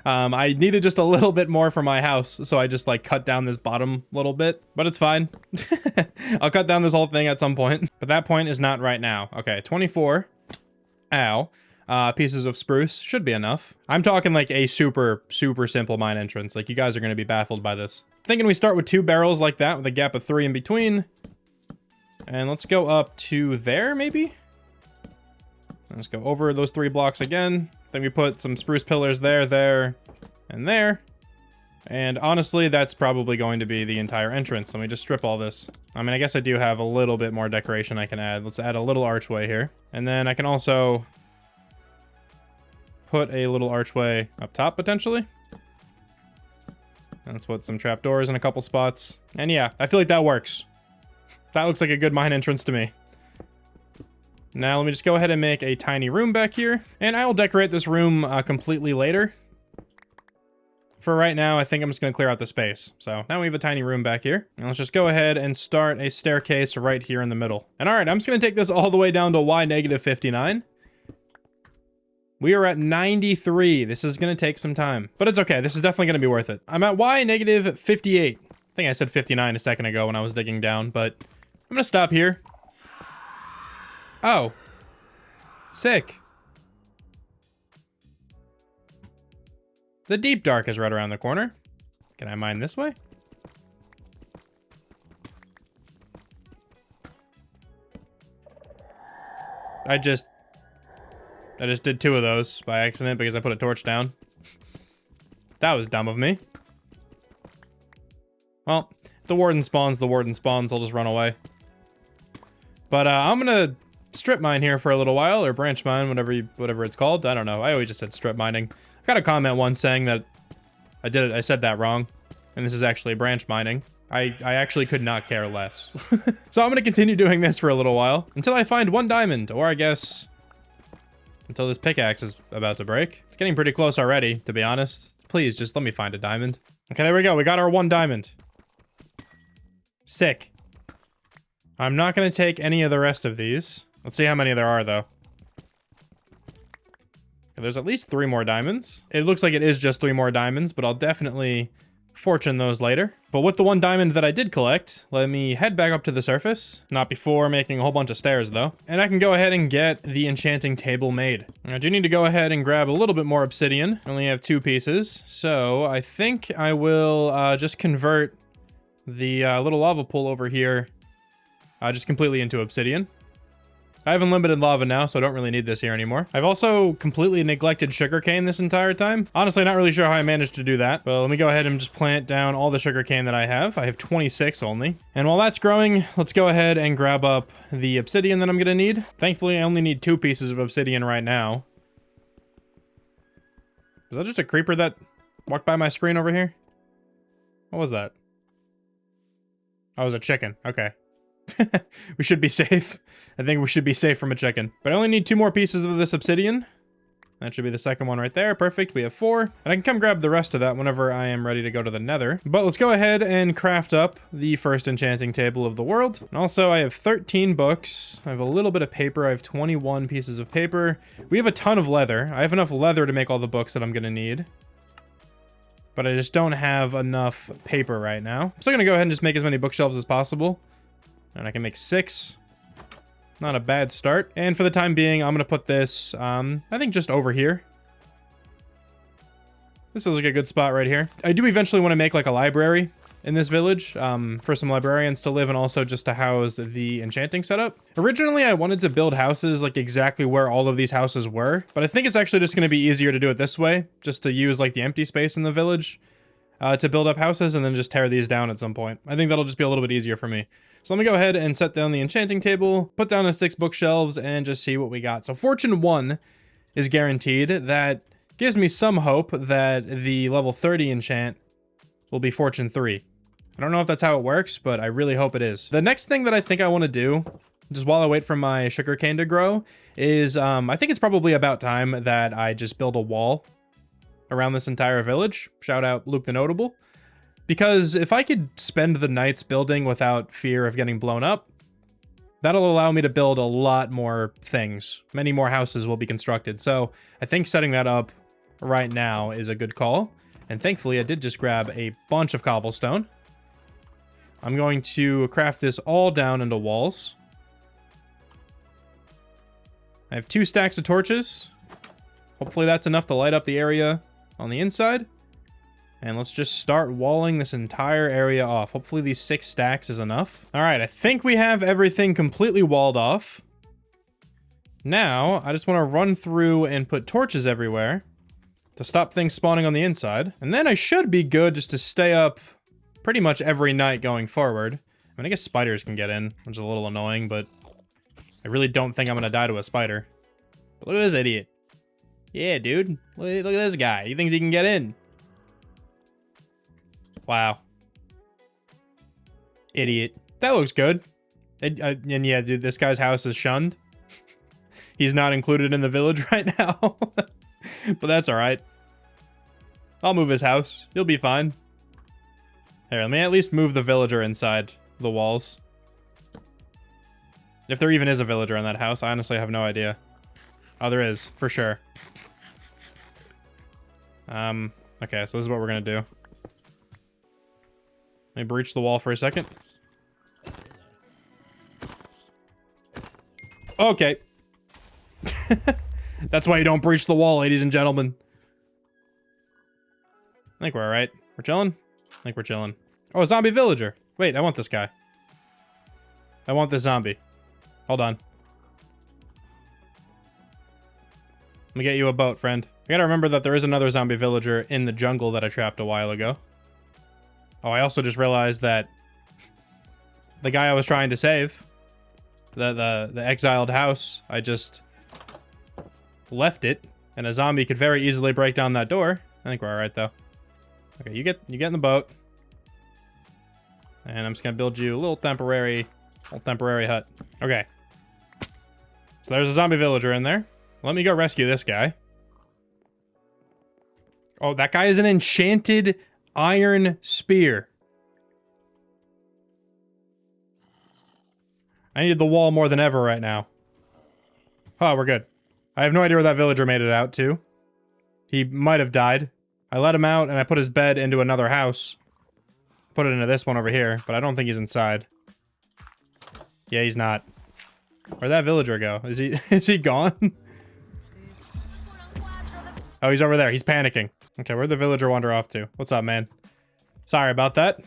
I needed just a little bit more for my house, so I just like cut down this bottom little bit, but it's fine. I'll cut down this whole thing at some point, but that point is not right now. Okay, 24. Ow. Pieces of spruce should be enough. I'm talking like a super simple mine entrance. Like, you guys are going to be baffled by this. Thinking we start with 2 barrels like that with a gap of 3 in between. And let's go up to there, maybe? Let's go over those 3 blocks again. Then we put some spruce pillars there, there, and there. And honestly, that's probably going to be the entire entrance. Let me just strip all this. I mean, I guess I do have a little bit more decoration I can add. Let's add a little archway here. And then I can also put a little archway up top, potentially. Let's put some trapdoors in a couple spots. And yeah, I feel like that works. That looks like a good mine entrance to me. Now let me just go ahead and make a tiny room back here. And I will decorate this room completely later. For right now, I think I'm just going to clear out the space. So now we have a tiny room back here. And let's just go ahead and start a staircase right here in the middle. And all right, I'm just going to take this all the way down to Y negative 59. We are at 93. This is going to take some time, but it's okay. This is definitely going to be worth it. I'm at Y negative 58. I think I said 59 a second ago when I was digging down, but I'm going to stop here. Oh, sick. The deep dark is right around the corner. Can I mine this way? I just did 2 of those by accident because I put a torch down. That was dumb of me. Well, if the warden spawns, the warden spawns. I'll just run away. But I'm gonna strip mine here for a little while, or branch mine, whatever it's called. I don't know. I always just said strip mining. I got a comment once saying that I said that wrong, and this is actually branch mining. I actually could not care less. So I'm gonna continue doing this for a little while until I find 1 diamond, or I guess until this pickaxe is about to break. It's getting pretty close already, to be honest. Please, just let me find a diamond. Okay, there we go. We got our 1 diamond. Sick. I'm not going to take any of the rest of these. Let's see how many there are, though. Okay, there's at least 3 more diamonds. It looks like it is just 3 more diamonds, but I'll definitely fortune those later. But with the 1 diamond that I did collect, let me head back up to the surface. Not before making a whole bunch of stairs, though. And I can go ahead and get the enchanting table made. I do need to go ahead and grab a little bit more obsidian. I only have 2 pieces, so I think I will just convert the little lava pool over here just completely into obsidian. I have unlimited lava now, so I don't really need this here anymore. I've also completely neglected sugarcane this entire time. Honestly, not really sure how I managed to do that. But let me go ahead and just plant down all the sugarcane that I have. I have 26 only. And while that's growing, let's go ahead and grab up the obsidian that I'm gonna need. Thankfully, I only need 2 pieces of obsidian right now. Was that just a creeper that walked by my screen over here? What was that? Oh, it was a chicken. Okay. We should be safe. I think we should be safe from a chicken. But I only need 2 more pieces of this obsidian. That should be the second one right there. Perfect. We have 4. And I can come grab the rest of that whenever I am ready to go to the nether. But let's go ahead and craft up the first enchanting table of the world. And also, I have 13 books. I have a little bit of paper. I have 21 pieces of paper. We have a ton of leather. I have enough leather to make all the books that I'm going to need. But I just don't have enough paper right now. I'm still going to go ahead and just make as many bookshelves as possible. And I can make 6. Not a bad start. And for the time being, I'm going to put this, I think just over here. This feels like a good spot right here. I do eventually want to make like a library in this village for some librarians to live and also just to house the enchanting setup. Originally, I wanted to build houses like exactly where all of these houses were, but I think it's actually just going to be easier to do it this way, just to use like the empty space in the village to build up houses and then just tear these down at some point. I think that'll just be a little bit easier for me. So let me go ahead and set down the enchanting table, put down the 6 bookshelves, and just see what we got. So Fortune 1 is guaranteed. That gives me some hope that the level 30 enchant will be Fortune 3. I don't know if that's how it works, but I really hope it is. The next thing that I think I want to do, just while I wait for my sugarcane to grow, is I think it's probably about time that I just build a wall around this entire village. Shout out Luke the Notable. Because if I could spend the nights building without fear of getting blown up, that'll allow me to build a lot more things. Many more houses will be constructed. So I think setting that up right now is a good call. And thankfully, I did just grab a bunch of cobblestone. I'm going to craft this all down into walls. I have 2 stacks of torches. Hopefully that's enough to light up the area on the inside. And let's just start walling this entire area off. Hopefully these 6 stacks is enough. All right, I think we have everything completely walled off. Now, I just want to run through and put torches everywhere to stop things spawning on the inside. And then I should be good just to stay up pretty much every night going forward. I mean, I guess spiders can get in, which is a little annoying, but I really don't think I'm going to die to a spider. But look at this idiot. Yeah, dude. Look at this guy. He thinks he can get in. Wow. Idiot. That looks good. And yeah, dude, this guy's house is shunned. He's not included in the village right now. But that's alright. I'll move his house. You'll be fine. Here, let me at least move the villager inside the walls. If there even is a villager in that house, I honestly have no idea. Oh, there is, for sure. Okay, so this is what we're gonna do. Let me breach the wall for a second. Okay. That's why you don't breach the wall, ladies and gentlemen. I think we're alright. We're chilling? I think we're chilling. Oh, a zombie villager. Wait, I want this guy. I want this zombie. Hold on. Let me get you a boat, friend. I gotta remember that there is another zombie villager in the jungle that I trapped a while ago. Oh, I also just realized that the guy I was trying to save, the exiled house, I just left it, and a zombie could very easily break down that door. I think we're alright, though. Okay, you get in the boat. And I'm just gonna build you a little temporary hut. Okay. So there's a zombie villager in there. Let me go rescue this guy. Oh, that guy is an enchanted iron spear. I needed the wall more than ever right now. Oh, we're good. I have no idea where that villager made it out to. He might have died. I let him out and I put his bed into another house. Put it into this one over here, but I don't think he's inside. Yeah, he's not. Where'd that villager go? Is he gone? Oh, he's over there. He's panicking. Okay, where'd the villager wander off to? What's up, man? Sorry about that.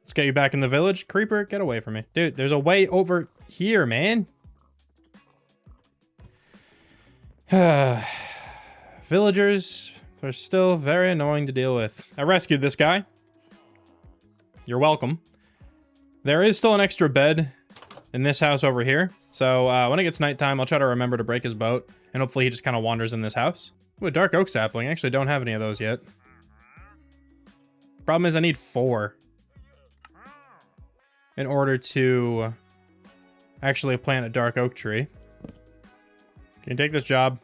Let's get you back in the village. Creeper, get away from me. Dude, there's a way over here, man. Villagers are still very annoying to deal with. I rescued this guy. You're welcome. There is still an extra bed in this house over here. So when it gets nighttime, I'll try to remember to break his boat. And hopefully he just kind of wanders in this house. Ooh, a dark oak sapling. I actually don't have any of those yet. Problem is I need 4 in order to actually plant a dark oak tree. Can you take this job,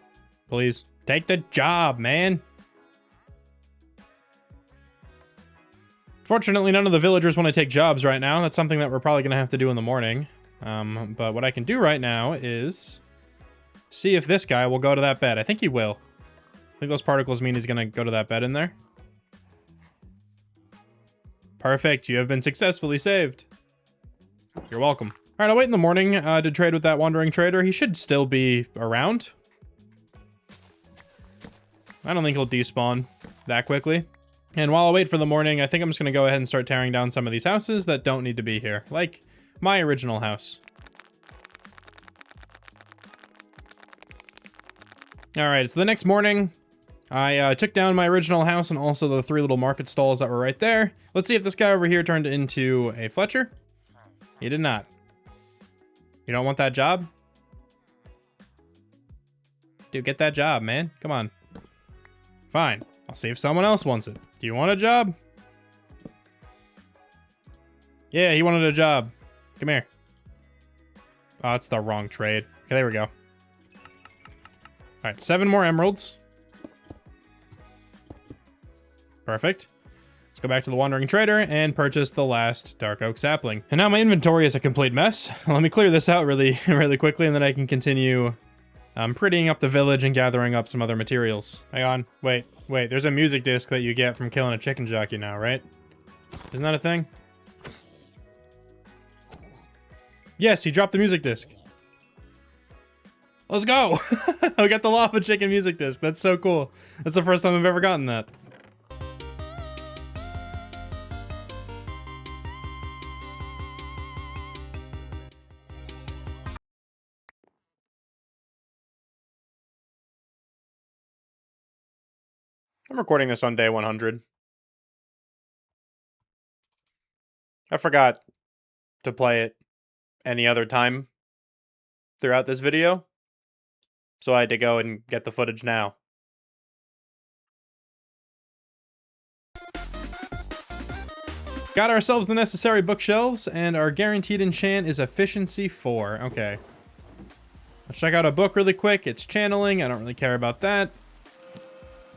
please? Take the job, man. Fortunately, none of the villagers want to take jobs right now. That's something that we're probably going to have to do in the morning. But what I can do right now is see if this guy will go to that bed. I think he will. I think those particles mean he's going to go to that bed in there. Perfect. You have been successfully saved. You're welcome. All right, I'll wait in the morning to trade with that wandering trader. He should still be around. I don't think he'll despawn that quickly. And while I wait for the morning, I think I'm just going to go ahead and start tearing down some of these houses that don't need to be here. Like my original house. All right, so the next morning, I took down my original house and also the 3 little market stalls that were right there. Let's see if this guy over here turned into a Fletcher. He did not. You don't want that job? Dude, get that job, man. Come on. Fine. I'll see if someone else wants it. Do you want a job? Yeah, he wanted a job. Come here. Oh, it's the wrong trade. Okay, there we go. All right, 7 more emeralds. Perfect. Let's go back to the Wandering Trader and purchase the last Dark Oak sapling. And now my inventory is a complete mess. Let me clear this out really quickly, and then I can continue I'm prettying up the village and gathering up some other materials. Hang on. Wait. There's a music disc that you get from killing a chicken jockey now, right? Isn't that a thing? Yes, he dropped the music disc. Let's go! I got the lava chicken music disc. That's so cool. That's the first time I've ever gotten that. I'm recording this on day 100. I forgot to play it any other time throughout this video, so I had to go and get the footage now. Got ourselves the necessary bookshelves, and our guaranteed enchant is efficiency 4. Okay. Let's check out a book really quick. It's channeling. I don't really care about that.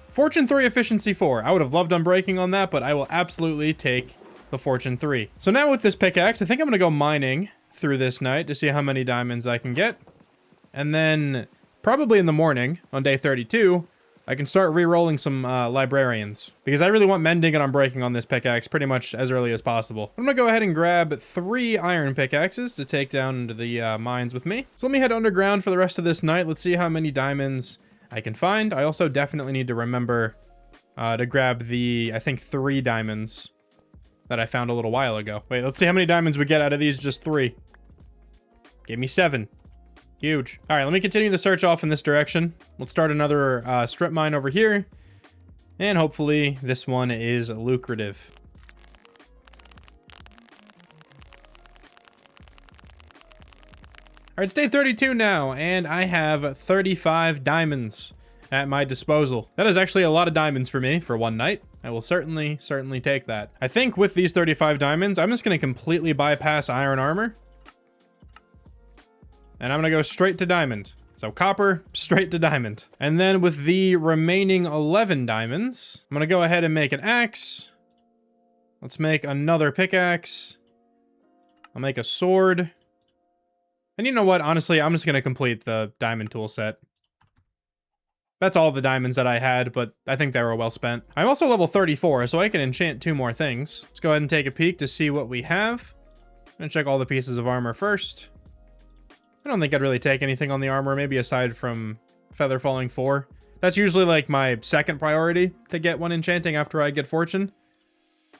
Fortune 3, efficiency 4. I would have loved unbreaking on that, but I will absolutely take the Fortune 3. So now with this pickaxe, I think I'm going to go mining through this night to see how many diamonds I can get. And then probably in the morning on day 32, I can start re-rolling some librarians, because I really want mending and unbreaking on this pickaxe pretty much as early as possible. I'm gonna go ahead and grab 3 iron pickaxes to take down into the mines with me. So let me head underground for the rest of this night. Let's see how many diamonds I can find. I also definitely need to remember to grab the, I think, 3 diamonds that I found a little while ago. Wait, let's see how many diamonds we get out of these just 3. Gave me 7. Huge. All right, let me continue the search off in this direction. Let's start another strip mine over here. And hopefully this one is lucrative. All right, it's day 32 now, and I have 35 diamonds at my disposal. That is actually a lot of diamonds for me for one night. I will certainly take that. I think with these 35 diamonds, I'm just going to completely bypass iron armor. And I'm going to go straight to diamond. So copper, straight to diamond. And then with the remaining 11 diamonds, I'm going to go ahead and make an axe. Let's make another pickaxe. I'll make a sword. And you know what? Honestly, I'm just going to complete the diamond tool set. That's all the diamonds that I had, but I think they were well spent. I'm also level 34, so I can enchant 2 more things. Let's go ahead and take a peek to see what we have. I'm going to check all the pieces of armor first. I don't think I'd really take anything on the armor, maybe aside from Feather Falling 4. That's usually like my second priority to get one enchanting after I get Fortune.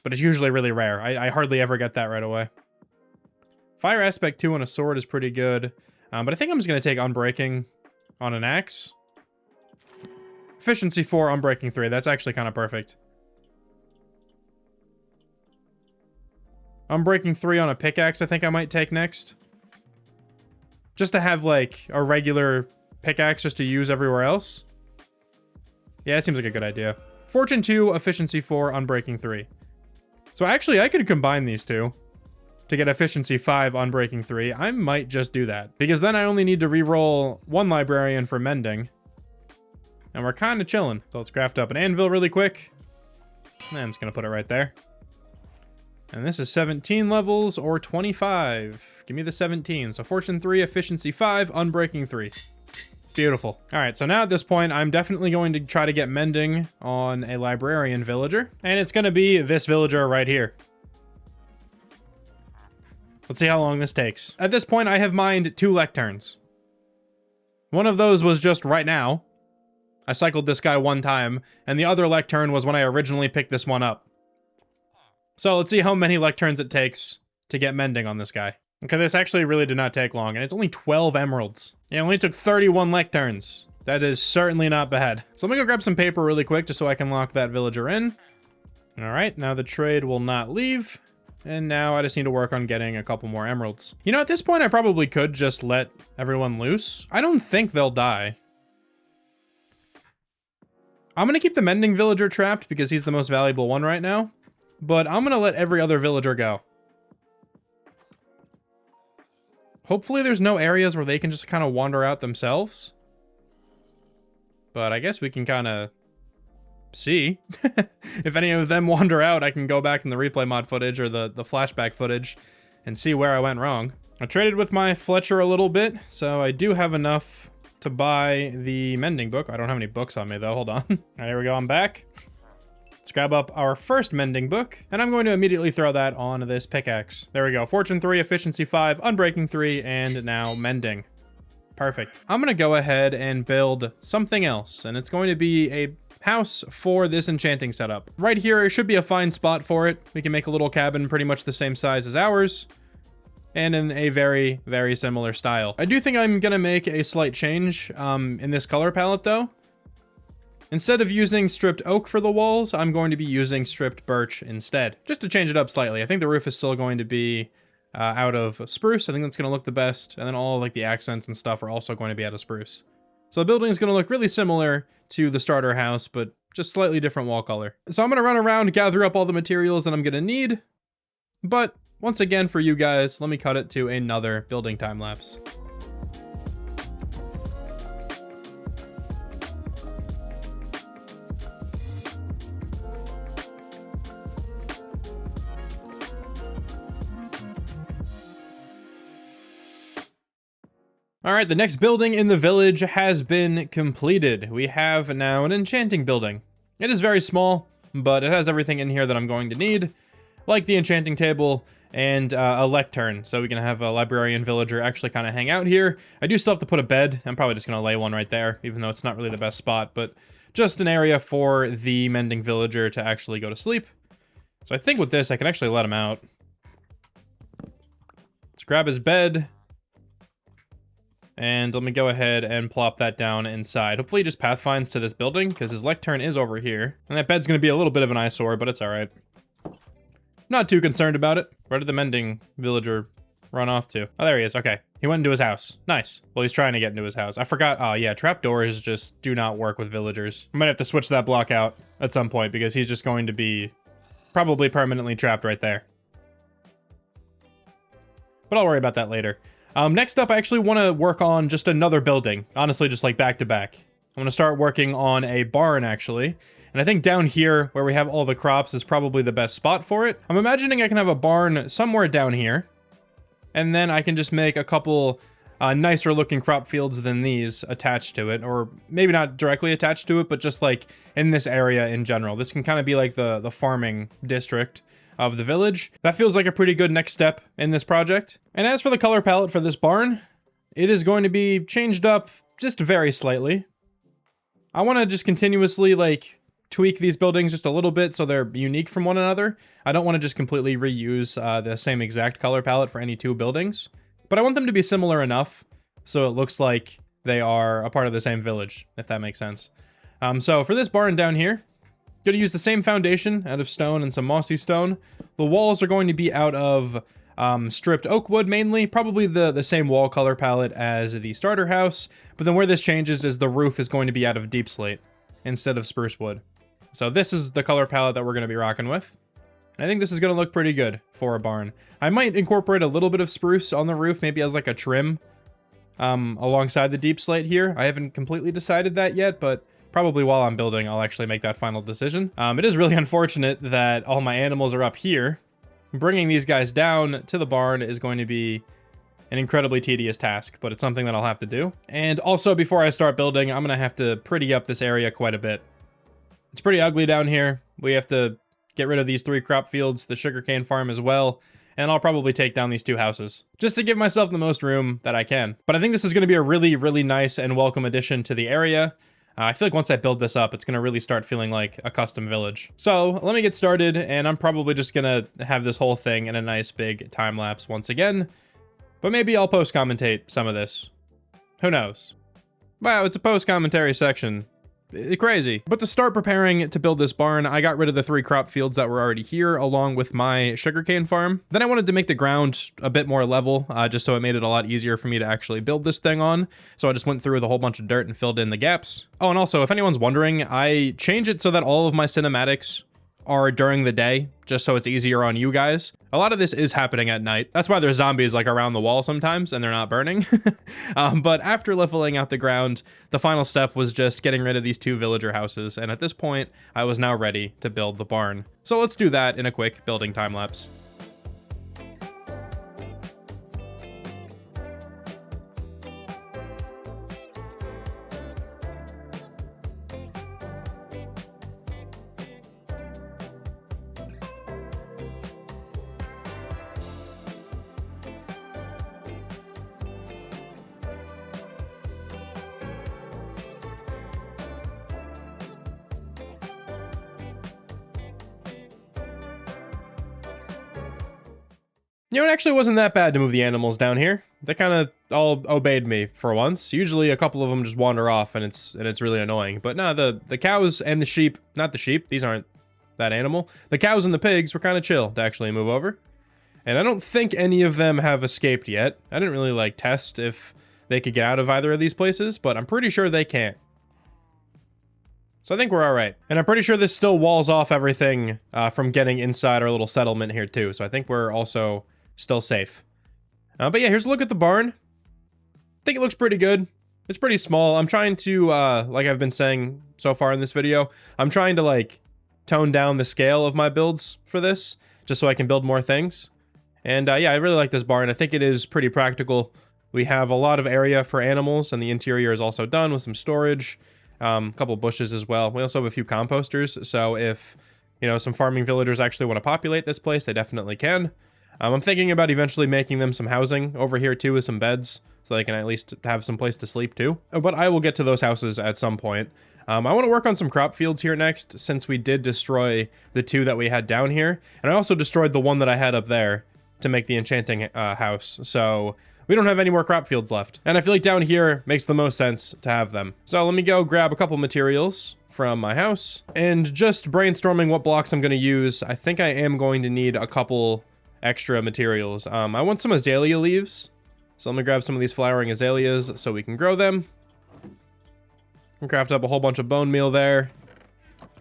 But it's usually really rare. I hardly ever get that right away. Fire Aspect 2 on a sword is pretty good. But I think I'm just going to take Unbreaking on an axe. Efficiency 4, Unbreaking 3. That's actually kind of perfect. Unbreaking 3 on a pickaxe I think I might take next. Just to have, like, a regular pickaxe just to use everywhere else. Yeah, it seems like a good idea. Fortune 2, Efficiency 4, Unbreaking 3. So actually, I could combine these two to get Efficiency 5, Unbreaking 3. I might just do that. Because then I only need to re-roll 1 Librarian for Mending. And we're kind of chilling. So let's craft up an anvil really quick. And I'm just going to put it right there. And this is 17 levels or 25. Give me the 17. So Fortune 3, Efficiency 5, Unbreaking 3. Beautiful. All right, so now at this point, I'm definitely going to try to get Mending on a Librarian villager. And it's going to be this villager right here. Let's see how long this takes. At this point, I have mined 2 lecterns. One of those was just right now. I cycled this guy 1 time, and the other lectern was when I originally picked this one up. So let's see how many lecterns it takes to get Mending on this guy. Okay, this actually really did not take long, and it's only 12 emeralds. It only took 31 lecterns. That is certainly not bad. So let me go grab some paper really quick just so I can lock that villager in. All right, now the trade will not leave. And now I just need to work on getting a couple more emeralds. You know, at this point, I probably could just let everyone loose. I don't think they'll die. I'm going to keep the Mending villager trapped because he's the most valuable one right now. But I'm going to let every other villager go. Hopefully there's no areas where they can just kind of wander out themselves. But I guess we can kind of see. If any of them wander out, I can go back in the replay mod footage or the flashback footage and see where I went wrong. I traded with my Fletcher a little bit, so I do have enough to buy the mending book. I don't have any books on me though. Hold on. All right, here we go. I'm back. Let's grab up our first mending book, and I'm going to immediately throw that on this pickaxe. There we go. Fortune 3, efficiency 5, unbreaking 3, and now mending. Perfect. I'm going to go ahead and build something else, and it's going to be a house for this enchanting setup. Right here should be a fine spot for it. We can make a little cabin pretty much the same size as ours, and in a very, very similar style. I do think I'm going to make a slight change in this color palette though. Instead of using stripped oak for the walls, I'm going to be using stripped birch instead, just to change it up slightly. I think the roof is still going to be out of spruce. I think that's going to look the best. And then all like the accents and stuff are also going to be out of spruce. So the building is going to look really similar to the starter house, but just slightly different wall color. So I'm going to run around, gather up all the materials that I'm going to need. But once again, for you guys, let me cut it to another building time lapse. All right, the next building in the village has been completed. We have now an enchanting building. It is very small, but it has everything in here that I'm going to need, like the enchanting table and a lectern, so we can have a librarian villager actually kind of hang out here. I do still have to put a bed. I'm probably just going to lay one right there, even though it's not really the best spot, but just an area for the mending villager to actually go to sleep. So I think with this, I can actually let him out. Let's grab his bed. And let me go ahead and plop that down inside. Hopefully he just pathfinds to this building, because his lectern is over here. And that bed's going to be a little bit of an eyesore, but it's all right. Not too concerned about it. Where did the mending villager run off to? Oh, there he is. Okay. He went into his house. Nice. Well, he's trying to get into his house. I forgot. Oh, yeah. Trapdoors just do not work with villagers. I might have to switch that block out at some point, because he's just going to be probably permanently trapped right there. But I'll worry about that later. Next up, I actually want to work on just another building. Honestly, just like back to back. I want to start working on a barn, actually. And I think down here, where we have all the crops, is probably the best spot for it. I'm imagining I can have a barn somewhere down here. And then I can just make a couple nicer looking crop fields than these attached to it. Or maybe not directly attached to it, but just like in this area in general. This can kind of be like the farming district of the village. That feels like a pretty good next step in this project. And as for the color palette for this barn, it is going to be changed up just very slightly. I want to just continuously like tweak these buildings just a little bit so they're unique from one another. I don't want to just completely reuse the same exact color palette for any two buildings, but I want them to be similar enough so it looks like they are a part of the same village, if that makes sense. So for this barn down here, going to use the same foundation out of stone and some mossy stone. The walls are going to be out of stripped oak wood mainly, probably the same wall color palette as the starter house, but then where this changes is the roof is going to be out of deep slate instead of spruce wood. So this is the color palette that we're going to be rocking with. And I think this is going to look pretty good for a barn. I might incorporate a little bit of spruce on the roof, maybe as like a trim alongside the deep slate here. I haven't completely decided that yet, but probably while I'm building, I'll actually make that final decision. It is really unfortunate that all my animals are up here. Bringing these guys down to the barn is going to be an incredibly tedious task, but it's something that I'll have to do. And also, before I start building, I'm going to have to pretty up this area quite a bit. It's pretty ugly down here. We have to get rid of these 3 crop fields, the sugarcane farm as well, and I'll probably take down these 2 houses, just to give myself the most room that I can. But I think this is going to be a really, really nice and welcome addition to the area. I feel like once I build this up, it's going to really start feeling like a custom village. So let me get started, and I'm probably just going to have this whole thing in a nice big time lapse once again. But maybe I'll post-commentate some of this. Who knows? Wow, it's a post-commentary section. Crazy. But to start preparing to build this barn, I got rid of the 3 crop fields that were already here, along with my sugarcane farm. Then I wanted to make the ground a bit more level, just so it made it a lot easier for me to actually build this thing on. So I just went through with a whole bunch of dirt and filled in the gaps. Oh, and also, if anyone's wondering, I changed it so that all of my cinematics are during the day, just so it's easier on you guys. A lot of this is happening at night. That's why there's zombies like around the wall sometimes and they're not burning. But after leveling out the ground, the final step was just getting rid of these 2 villager houses. And at this point, I was now ready to build the barn. So let's do that in a quick building time lapse. You know, it actually wasn't that bad to move the animals down here. They kind of all obeyed me for once. Usually a couple of them just wander off and it's really annoying. But no, the cows and the sheep, not the sheep, these aren't that animal. The cows and the pigs were kind of chill to actually move over. And I don't think any of them have escaped yet. I didn't really like test if they could get out of either of these places, but I'm pretty sure they can't. So I think we're all right. And I'm pretty sure this still walls off everything from getting inside our little settlement here too. So I think we're also still safe. But yeah, here's a look at the barn. I think it looks pretty good. It's pretty small. I'm trying to, like I've been saying so far in this video, I'm trying to like tone down the scale of my builds for this, just so I can build more things. And yeah, I really like this barn. I think it is pretty practical. We have a lot of area for animals, and the interior is also done with some storage, a couple bushes as well. We also have a few composters, so if, you know, some farming villagers actually want to populate this place, they definitely can. I'm thinking about eventually making them some housing over here too with some beds, so they can at least have some place to sleep too. But I will get to those houses at some point. I want to work on some crop fields here next, since we did destroy the 2 that we had down here. And I also destroyed the 1 that I had up there to make the enchanting house. So we don't have any more crop fields left. And I feel like down here makes the most sense to have them. So let me go grab a couple materials from my house. And just brainstorming what blocks I'm going to use, I think I am going to need a couple extra materials. I want some azalea leaves. So let me grab some of these flowering azaleas so we can grow them. And craft up a whole bunch of bone meal there.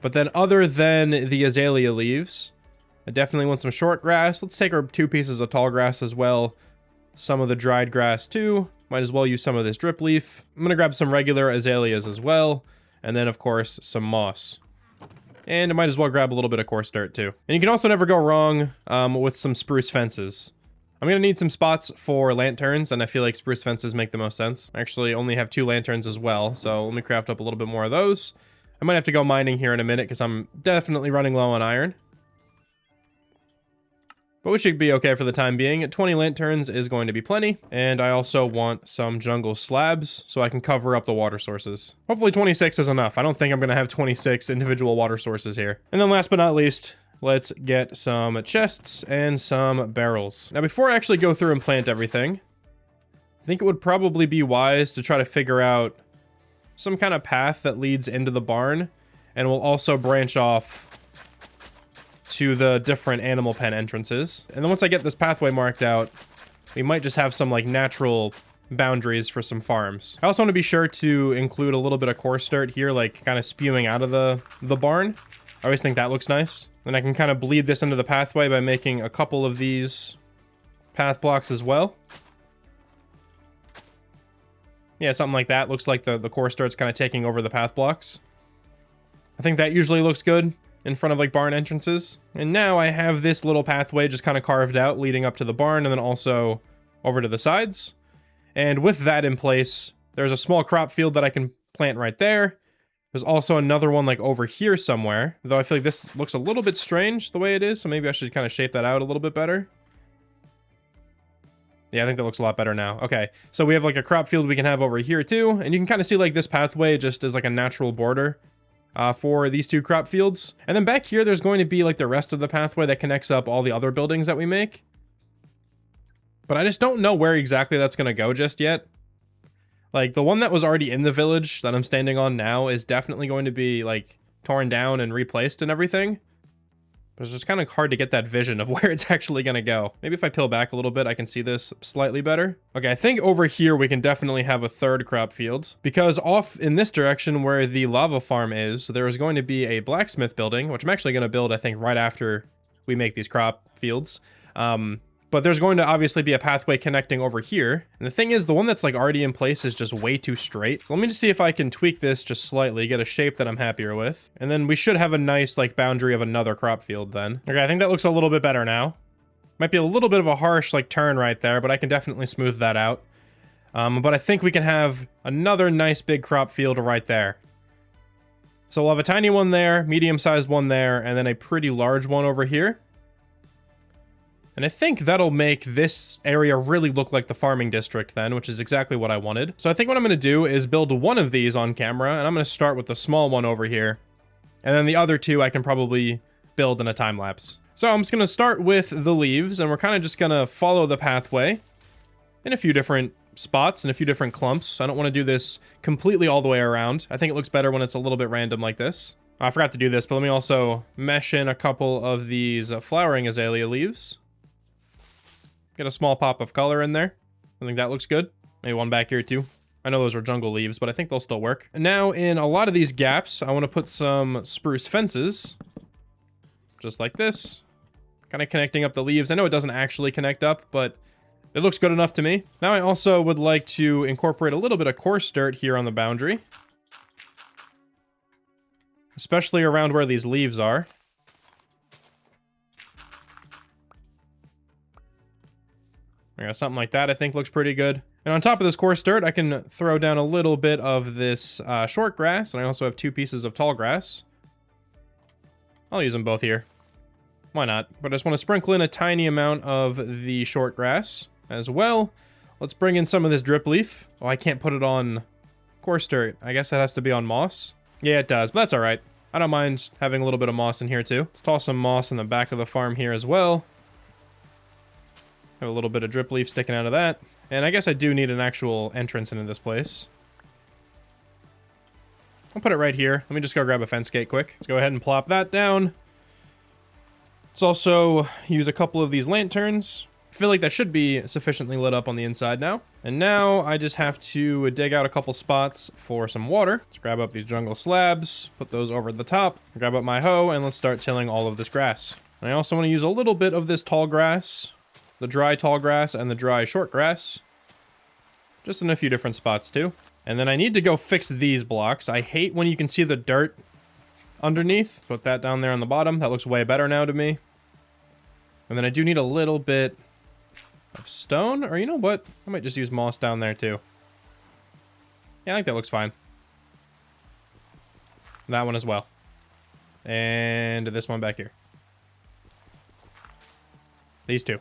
But then other than the azalea leaves, I definitely want some short grass. Let's take our 2 pieces of tall grass as well. Some of the dried grass too. Might as well use some of this drip leaf. I'm gonna grab some regular azaleas as well. And then of course, some moss. And I might as well grab a little bit of coarse dirt too. And you can also never go wrong with some spruce fences. I'm gonna need some spots for lanterns, and I feel like spruce fences make the most sense. I actually only have 2 lanterns as well, so let me craft up a little bit more of those. I might have to go mining here in a minute because I'm definitely running low on iron. But we should be okay for the time being. 20 lanterns is going to be plenty. And I also want some jungle slabs so I can cover up the water sources. Hopefully 26 is enough. I don't think I'm going to have 26 individual water sources here. And then last but not least, let's get some chests and some barrels. Now before I actually go through and plant everything, I think it would probably be wise to try to figure out some kind of path that leads into the barn, and will also branch off to the different animal pen entrances. And then once I get this pathway marked out, we might just have some like natural boundaries for some farms. I also want to be sure to include a little bit of coarse dirt here, like kind of spewing out of the barn. I always think that looks nice. Then I can kind of bleed this into the pathway by making a couple of these path blocks as well. Yeah, something like that. Looks like the coarse dirt's kind of taking over the path blocks. I think that usually looks good in front of like barn entrances. And now I have this little pathway just kind of carved out leading up to the barn, and then also over to the sides. And with that in place, there's a small crop field that I can plant right there. There's also another one like over here somewhere, though I feel like this looks a little bit strange the way it is, so maybe I should kind of shape that out a little bit better. Yeah, I think that looks a lot better now. Okay, so we have like a crop field we can have over here too, and you can kind of see like this pathway just as like a natural border for these 2 crop fields. And then back here, there's going to be like the rest of the pathway that connects up all the other buildings that we make. But I just don't know where exactly that's going to go just yet. Like the one that was already in the village that I'm standing on now is definitely going to be like torn down and replaced and everything. But it's just kind of hard to get that vision of where it's actually going to go. Maybe if I peel back a little bit, I can see this slightly better. Okay, I think over here we can definitely have a 3rd crop field, because off in this direction where the lava farm is, there is going to be a blacksmith building, which I'm actually going to build, I think, right after we make these crop fields. But there's going to obviously be a pathway connecting over here. And the thing is, the one that's like already in place is just way too straight. So let me just see if I can tweak this just slightly, get a shape that I'm happier with. And then we should have a nice like boundary of another crop field then. Okay, I think that looks a little bit better now. Might be a little bit of a harsh like turn right there, but I can definitely smooth that out. But I think we can have another nice big crop field right there. So we'll have a tiny one there, medium-sized one there, and then a pretty large one over here. And I think that'll make this area really look like the farming district then, which is exactly what I wanted. So I think what I'm going to do is build one of these on camera, and I'm going to start with the small one over here. And then the other 2 I can probably build in a time lapse. So I'm just going to start with the leaves, and we're kind of just going to follow the pathway in a few different spots and a few different clumps. I don't want to do this completely all the way around. I think it looks better when it's a little bit random like this. I forgot to do this, but let me also mesh in a couple of these flowering azalea leaves. Get a small pop of color in there. I think that looks good. Maybe one back here too. I know those are jungle leaves, but I think they'll still work. And now in a lot of these gaps, I want to put some spruce fences. Just like this. Kind of connecting up the leaves. I know it doesn't actually connect up, but it looks good enough to me. Now I also would like to incorporate a little bit of coarse dirt here on the boundary. Especially around where these leaves are. There, something like that I think looks pretty good. And on top of this coarse dirt, I can throw down a little bit of this short grass, and I also have 2 pieces of tall grass. I'll use them both here. Why not? But I just want to sprinkle in a tiny amount of the short grass as well. Let's bring in some of this drip leaf. Oh, I can't put it on coarse dirt. I guess it has to be on moss. Yeah, it does, but that's all right. I don't mind having a little bit of moss in here too. Let's toss some moss in the back of the farm here as well. Have a little bit of drip leaf sticking out of that. And I guess I do need an actual entrance into this place. I'll put it right here. Let me just go grab a fence gate quick. Let's go ahead and plop that down. Let's also use a couple of these lanterns. I feel like that should be sufficiently lit up on the inside now. And now I just have to dig out a couple spots for some water. Let's grab up these jungle slabs, put those over the top, grab up my hoe, and let's start tilling all of this grass. And I also want to use a little bit of this tall grass, the dry tall grass and the dry short grass, just in a few different spots too. And then I need to go fix these blocks. I hate when you can see the dirt underneath. Put that down there on the bottom. That looks way better now to me. And then I do need a little bit of stone, or you know what? I might just use moss down there too. Yeah, I think that looks fine. That one as well. And this one back here. These two.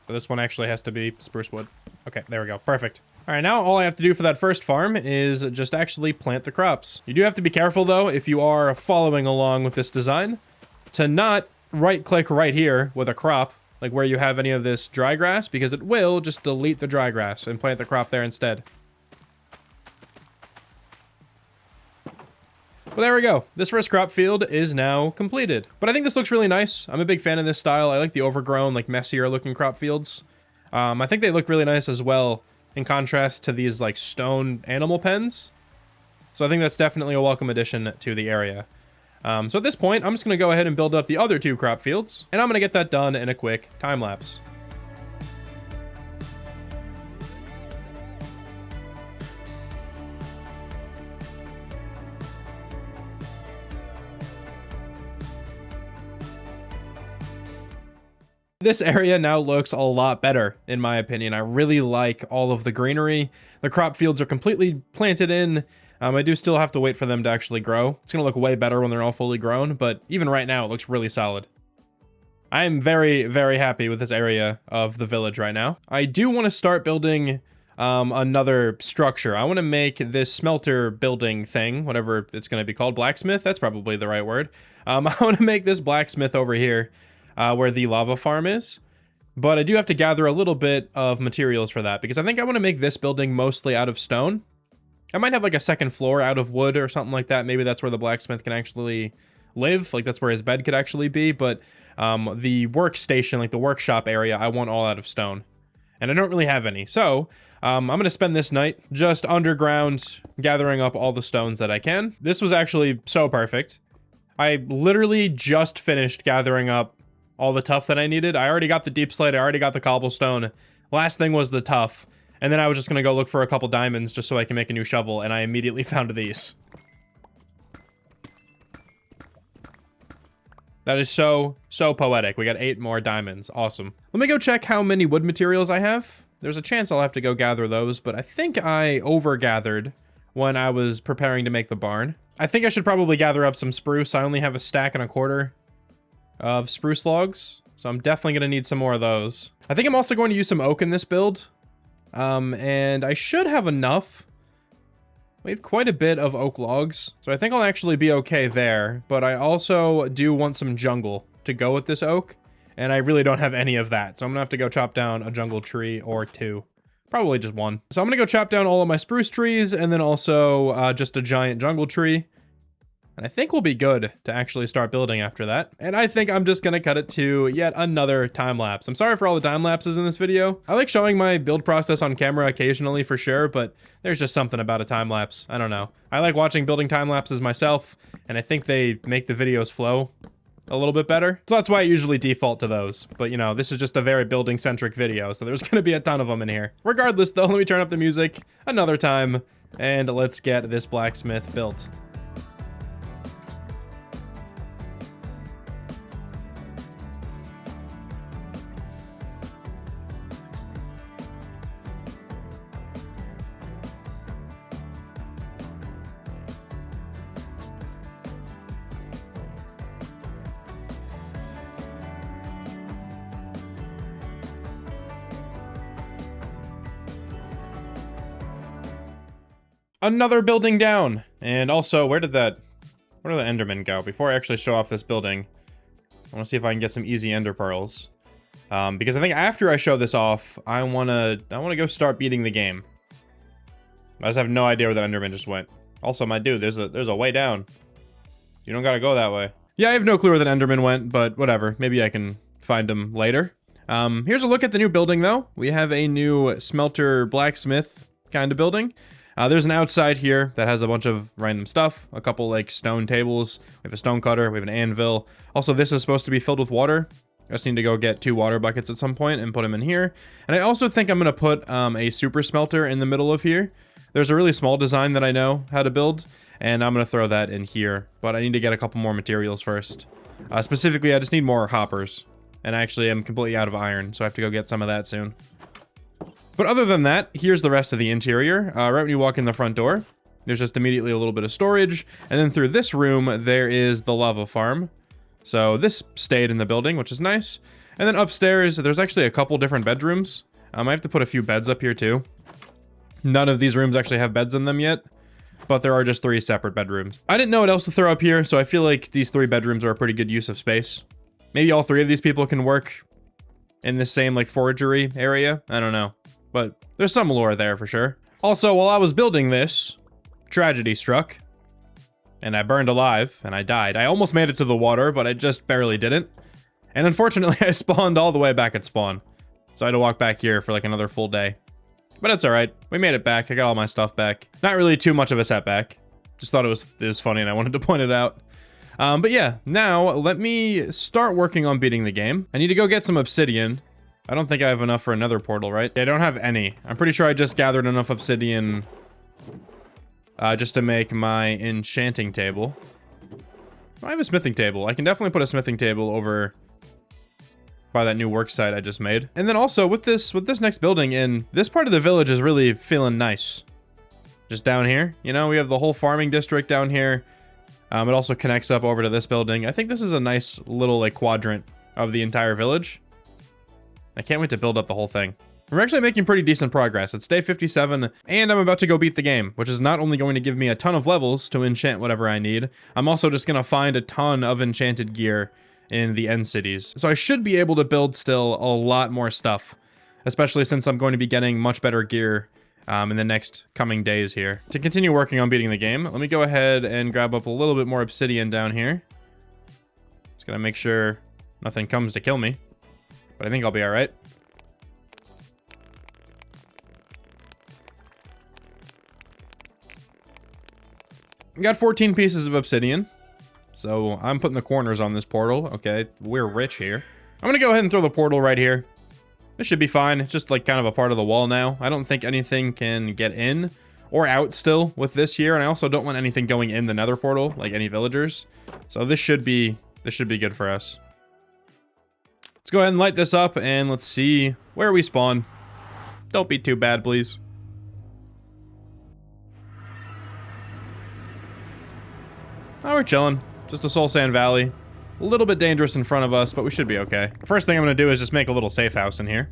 But this one actually has to be spruce wood. Okay, there we go. Perfect. All right, now all I have to do for that first farm is just actually plant the crops. You do have to be careful, though, if you are following along with this design, to not right-click right here with a crop, like where you have any of this dry grass, because it will just delete the dry grass and plant the crop there instead. Well, there we go. This first crop field is now completed. But I think this looks really nice. I'm a big fan of this style. I like the overgrown, like messier looking crop fields. I think they look really nice as well in contrast to these like stone animal pens. So I think that's definitely a welcome addition to the area. So at this point, I'm just going to go ahead and build up the other 2 crop fields, and I'm going to get that done in a quick time lapse. This area now looks a lot better, in my opinion. I really like all of the greenery. The crop fields are completely planted in. I do still have to wait for them to actually grow. It's going to look way better when they're all fully grown, but even right now, it looks really solid. I'm very, very happy with this area of the village right now. I do want to start building another structure. I want to make this smelter building thing, whatever it's going to be called, blacksmith. That's probably the right word. I want to make this blacksmith over here. Where the lava farm is, but I do have to gather a little bit of materials for that because I think I want to make this building mostly out of stone. I might have like a second floor out of wood or something like that. Maybe that's where the blacksmith can actually live, like that's where his bed could actually be, but the workstation, like the workshop area, I want all out of stone, and I don't really have any. So I'm going to spend this night just underground gathering up all the stones that I can. This was actually so perfect. I literally just finished gathering up all the tuff that I needed. I already got the deep slate. I already got the cobblestone. Last thing was the tuff. And then I was just going to go look for a couple diamonds just so I can make a new shovel. And I immediately found these. That is so poetic. We got 8 more diamonds. Awesome. Let me go check how many wood materials I have. There's a chance I'll have to go gather those, but I think I over-gathered when I was preparing to make the barn. I think I should probably gather up some spruce. I only have a stack and a quarter of spruce logs, so I'm definitely going to need some more of those. I think I'm also going to use some oak in this build, and I should have enough We have quite a bit of oak logs, so I think I'll actually be okay there, but I also do want some jungle to go with this oak, and I really don't have any of that, so I'm gonna have to go chop down a jungle tree or two. Probably just one. So I'm gonna go chop down all of my spruce trees, and then also just a giant jungle tree. And I think we'll be good to actually start building after that. And I think I'm just gonna cut it to yet another time lapse. I'm sorry for all the time lapses in this video. I like showing my build process on camera occasionally for sure, but there's just something about a time lapse. I don't know. I like watching building time lapses myself, and I think they make the videos flow a little bit better. So that's why I usually default to those. But you know, this is just a very building centric video, so there's gonna be a ton of them in here. Regardless though, let me turn up the music another time, and let's get this blacksmith built. Another building down. And also, where did the endermen go? Before I actually show off this building, I want to see if I can get some easy ender pearls. Because I think after I show this off, I wanna go start beating the game. I just have no idea where the enderman just went. Also, my dude, there's a way down. You don't gotta go that way. Yeah, I have no clue where that enderman went, but whatever. Maybe I can find him later. Here's a look at the new building though. We have a new smelter blacksmith kind of building. There's an outside here that has a bunch of random stuff, a couple like stone tables, we have a stone cutter, we have an anvil. Also, this is supposed to be filled with water. I just need to go get 2 water buckets at some point and put them in here. And I also think I'm going to put a super smelter in the middle of here. There's a really small design that I know how to build, and I'm going to throw that in here. But I need to get a couple more materials first. Specifically, I just need more hoppers. And actually, I'm completely out of iron, so I have to go get some of that soon. But other than that, here's the rest of the interior. Right when you walk in the front door, there's just immediately a little bit of storage. And then through this room, there is the lava farm. So this stayed in the building, which is nice. And then upstairs, there's actually a couple different bedrooms. I have to put a few beds up here too. None of these rooms actually have beds in them yet, but there are just 3 separate bedrooms. I didn't know what else to throw up here, so I feel like these 3 bedrooms are a pretty good use of space. Maybe all 3 of these people can work in the same like foragery area. I don't know. But there's some lore there for sure. Also, while I was building this, tragedy struck. And I burned alive, and I died. I almost made it to the water, but I just barely didn't. And unfortunately, I spawned all the way back at spawn. So I had to walk back here for like another full day. But it's alright. We made it back. I got all my stuff back. Not really too much of a setback. Just thought it was funny and I wanted to point it out. But yeah, now let me start working on beating the game. I need to go get some obsidian. I don't think I have enough for another portal, right? I don't have any. I'm pretty sure I just gathered enough obsidian just to make my enchanting table. I have a smithing table. I can definitely put a smithing table over by that new work site I just made. And then also with this next building in, this part of the village is really feeling nice. Just down here, you know, we have the whole farming district down here. It also connects up over to this building. I think this is a nice little like quadrant of the entire village. I can't wait to build up the whole thing. We're actually making pretty decent progress. It's day 57, and I'm about to go beat the game, which is not only going to give me a ton of levels to enchant whatever I need, I'm also just going to find a ton of enchanted gear in the end cities. So I should be able to build still a lot more stuff, especially since I'm going to be getting much better gear in the next coming days here. To continue working on beating the game, let me go ahead and grab up a little bit more obsidian down here. Just gotta make sure nothing comes to kill me. But I think I'll be alright. Got 14 pieces of obsidian. So I'm putting the corners on this portal. Okay, we're rich here. I'm gonna go ahead and throw the portal right here. This should be fine. It's just like kind of a part of the wall now. I don't think anything can get in or out still with this here. And I also don't want anything going in the nether portal, like any villagers. So this should be good for us. Let's go ahead and light this up, and let's see where we spawn. Don't be too bad, please. Oh, we're chilling. Just a soul sand valley. A little bit dangerous in front of us, but we should be okay. First thing I'm going to do is just make a little safe house in here.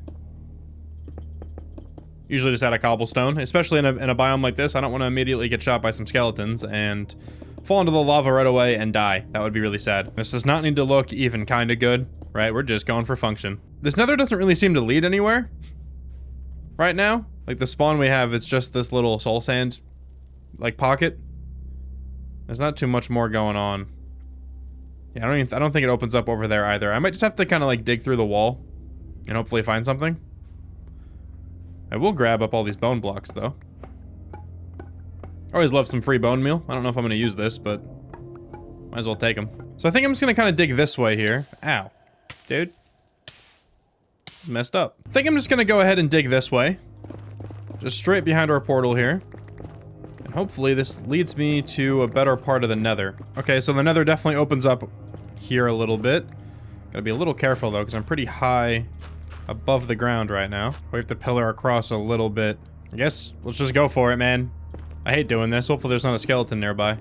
Usually just out of cobblestone, especially in a biome like this. I don't want to immediately get shot by some skeletons and fall into the lava right away and die. That would be really sad. This does not need to look even kind of good, right? We're just going for function. This nether doesn't really seem to lead anywhere right now. Like the spawn we have, it's just this little soul sand like pocket. There's not too much more going on. Yeah, I don't think it opens up over there either. I might just have to kind of like dig through the wall and hopefully find something. I will grab up all these bone blocks though. I always love some free bone meal. I don't know if I'm going to use this, but might as well take them. So I think I'm just going to kind of dig this way here. Ow. Dude. It's messed up. I think I'm just going to go ahead and dig this way. Just straight behind our portal here. And hopefully this leads me to a better part of the nether. Okay, so the nether definitely opens up here a little bit. Gotta be a little careful though, because I'm pretty high above the ground right now. We have to pillar across a little bit. I guess let's just go for it, man. I hate doing this. Hopefully there's not a skeleton nearby.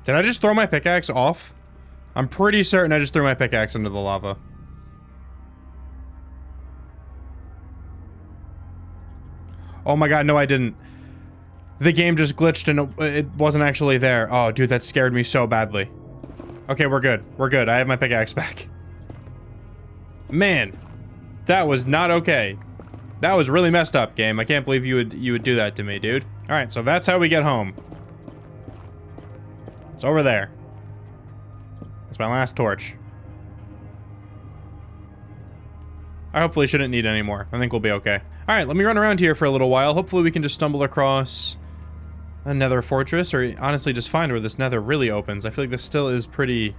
Did I just throw my pickaxe off? I'm pretty certain I just threw my pickaxe into the lava. Oh my god, no I didn't. The game just glitched and it wasn't actually there. Oh, dude, that scared me so badly. Okay, we're good. We're good. I have my pickaxe back. Man, that was not okay. That was really messed up, game. I can't believe you would do that to me, dude. All right, so that's how we get home. It's over there. That's my last torch. I hopefully shouldn't need any more. I think we'll be okay. All right, let me run around here for a little while. Hopefully we can just stumble across a nether fortress, or honestly just find where this nether really opens. I feel like this still is pretty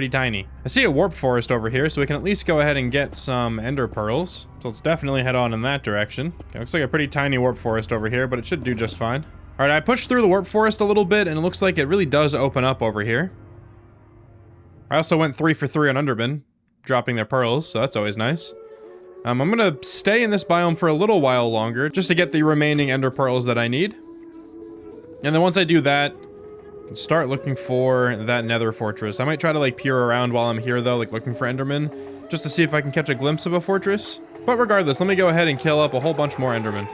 tiny. I see a warp forest over here, so we can at least go ahead and get some ender pearls. So let's definitely head on in that direction. Okay, looks like a pretty tiny warp forest over here, but it should do just fine. All right, I pushed through the warp forest a little bit, and it looks like it really does open up over here. I also went 3 for 3 on Enderman, dropping their pearls, so that's always nice. I'm gonna stay in this biome for a little while longer, just to get the remaining ender pearls that I need. And then once I do that, I can start looking for that nether fortress. I might try to like peer around while I'm here though, like looking for Enderman, just to see if I can catch a glimpse of a fortress. But regardless, let me go ahead and kill up a whole bunch more Endermen.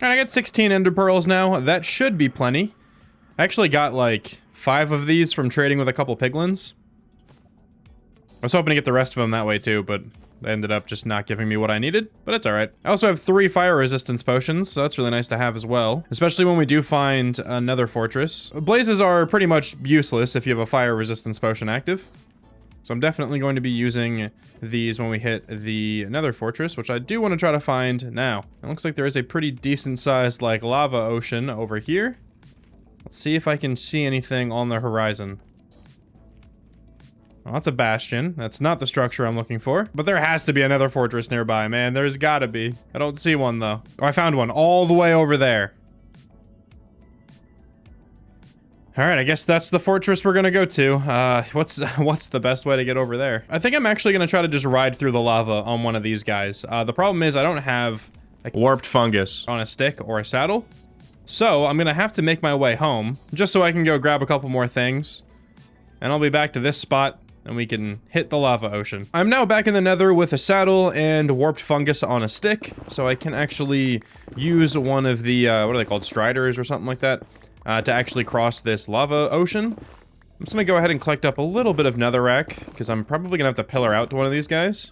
I got 16 ender pearls now. That should be plenty. I actually got like 5 of these from trading with a couple piglins. I was hoping to get the rest of them that way too, but they ended up just not giving me what I needed, but it's all right. I also have 3 fire resistance potions, so that's really nice to have as well, especially when we do find another fortress. Blazes are pretty much useless if you have a fire resistance potion active. So I'm definitely going to be using these when we hit the nether fortress, which I do want to try to find now. It looks like there is a pretty decent sized like lava ocean over here. Let's see if I can see anything on the horizon. Well, that's a bastion. That's not the structure I'm looking for. But there has to be another fortress nearby, man. There's gotta be. I don't see one though. Oh, I found one all the way over there. All right, I guess that's the fortress we're gonna go to. What's the best way to get over there? I think I'm actually gonna try to just ride through the lava on one of these guys. The problem is I don't have a warped fungus on a stick or a saddle. So I'm gonna have to make my way home just so I can go grab a couple more things. And I'll be back to this spot and we can hit the lava ocean. I'm now back in the nether with a saddle and warped fungus on a stick. So I can actually use one of the, what are they called? Striders or something like that. To actually cross this lava ocean. I'm just gonna go ahead and collect up a little bit of netherrack, because I'm probably gonna have to pillar out to one of these guys.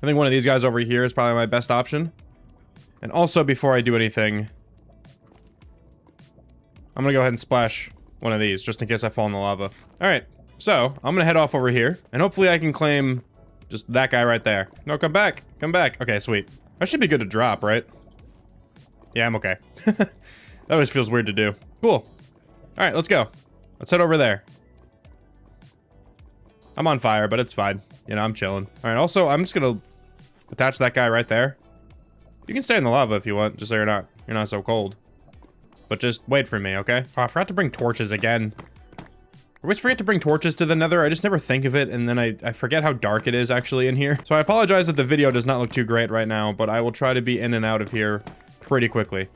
I think one of these guys over here is probably my best option. And also, before I do anything, I'm gonna go ahead and splash one of these, just in case I fall in the lava. Alright, so, I'm gonna head off over here, and hopefully I can claim just that guy right there. No, come back! Come back! Okay, sweet. That should be good to drop, right? Yeah, I'm okay. That always feels weird to do. Cool. All right, let's go. Let's head over there. I'm on fire, but it's fine. You know, I'm chilling. All right, also, I'm just gonna Attach that guy right there. You can stay in the lava if you want, just so you're not so cold. But just wait for me, okay? Oh, I forgot to bring torches again. I always forget to bring torches to the nether. I just never think of it, and then I forget how dark it is actually in here. So I apologize that the video does not look too great right now, but I will try to be in and out of here pretty quickly.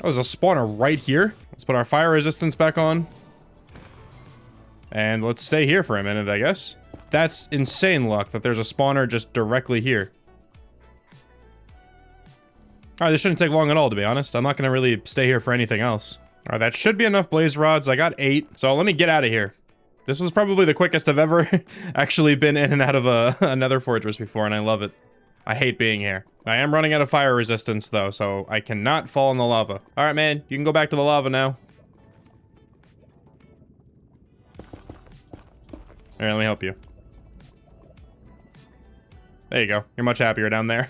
Oh, there's a spawner right here. Let's put our fire resistance back on. And let's stay here for a minute, I guess. That's insane luck that there's a spawner just directly here. Alright, this shouldn't take long at all, to be honest. I'm not going to really stay here for anything else. Alright, that should be enough blaze rods. I got 8, so let me get out of here. This was probably the quickest I've ever actually been in and out of another fortress before, and I love it. I hate being here. I am running out of fire resistance, though, so I cannot fall in the lava. Alright, man, you can go back to the lava now. Here, let me help you. There you go. You're much happier down there.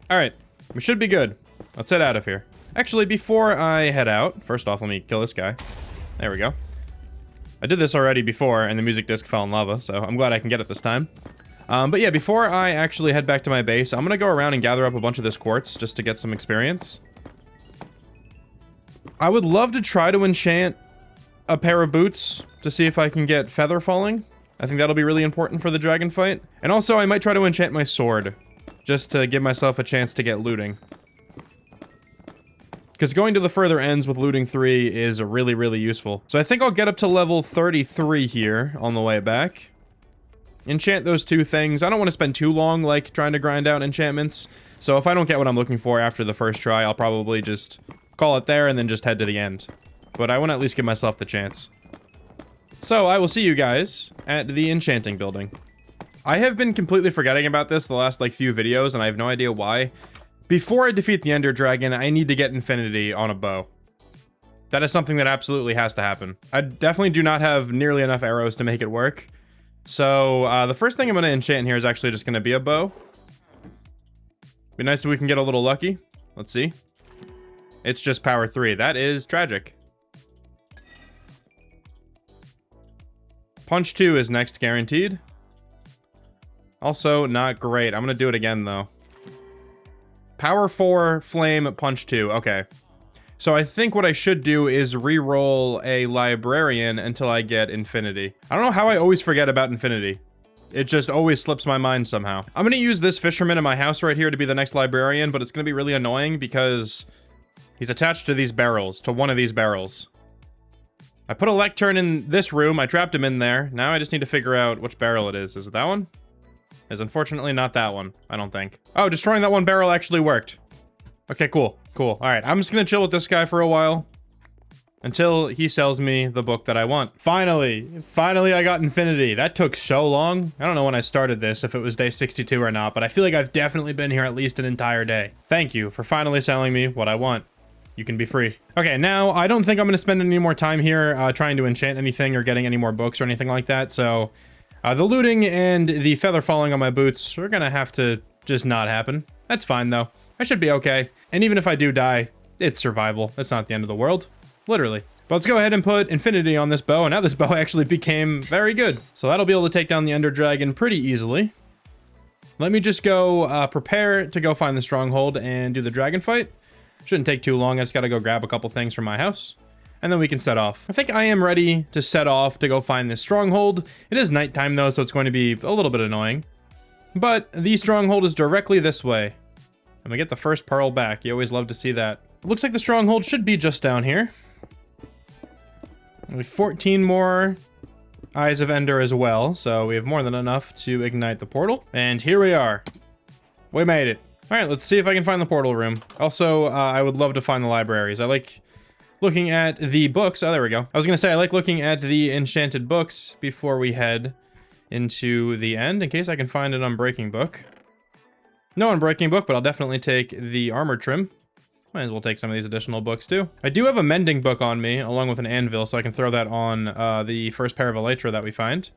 Alright, we should be good. Let's head out of here. Actually, before I head out, first off, let me kill this guy. There we go. I did this already before, and the music disc fell in lava, so I'm glad I can get it this time. But yeah, before I actually head back to my base, I'm gonna go around and gather up a bunch of this quartz just to get some experience. I would love to try to enchant a pair of boots to see if I can get feather falling. I think that'll be really important for the dragon fight. And also, I might try to enchant my sword, just to give myself a chance to get looting. Because going to the further ends with looting 3 is really, really useful. So I think I'll get up to level 33 here on the way back. Enchant those 2 things. I don't want to spend too long, like, trying to grind out enchantments. So if I don't get what I'm looking for after the first try, I'll probably just call it there and then just head to the end. But I want to at least give myself the chance. So I will see you guys at the enchanting building. I have been completely forgetting about this the last, like, few videos, and I have no idea why. Before I defeat the Ender Dragon, I need to get infinity on a bow. That is something that absolutely has to happen. I definitely do not have nearly enough arrows to make it work. So, the first thing I'm going to enchant here is actually just going to be a bow. Be nice if we can get a little lucky. Let's see. It's just power 3. That is tragic. Punch 2 is next guaranteed. Also, not great. I'm going to do it again, though. Power 4, flame, punch 2. Okay. So I think what I should do is re-roll a librarian until I get infinity. I don't know how I always forget about infinity. It just always slips my mind somehow. I'm going to use this fisherman in my house right here to be the next librarian, but it's going to be really annoying because he's attached to these barrels, to one of these barrels. I put a lectern in this room. I trapped him in there. Now I just need to figure out which barrel it is. Is it that one? Is unfortunately not that one, I don't think. Oh, destroying that one barrel actually worked. Okay, cool. Cool. All right, I'm just gonna chill with this guy for a while until he sells me the book that I want. Finally I got infinity. That took so long. I don't know when I started this, if it was day 62 or not, but I feel like I've definitely been here at least an entire day. Thank you for finally selling me what I want. You can be free. Okay, now I don't think I'm gonna spend any more time here trying to enchant anything or getting any more books or anything like that, so the looting and the feather falling on my boots are gonna have to just not happen. That's fine, though. I should be okay. And even if I do die, it's survival. It's not the end of the world. Literally. But let's go ahead and put infinity on this bow, and now this bow actually became very good. So that'll be able to take down the Ender Dragon pretty easily. Let me just go prepare to go find the stronghold and do the dragon fight. Shouldn't take too long. I just gotta go grab a couple things from my house. And then we can set off. I think I am ready to set off to go find this stronghold. It is nighttime though, so it's going to be a little bit annoying. But the stronghold is directly this way. And we get the first pearl back. You always love to see that. It looks like the stronghold should be just down here. We have 14 more Eyes of Ender as well, so we have more than enough to ignite the portal. And here we are. We made it. All right, let's see if I can find the portal room. Also, I would love to find the libraries. I like looking at the books. Oh, there we go. I was gonna say, I like looking at the enchanted books before we head into the end, in case I can find an unbreaking book. No unbreaking book, but I'll definitely take the armor trim. Might as well take some of these additional books too. I do have a mending book on me, along with an anvil, so I can throw that on the first pair of elytra that we find.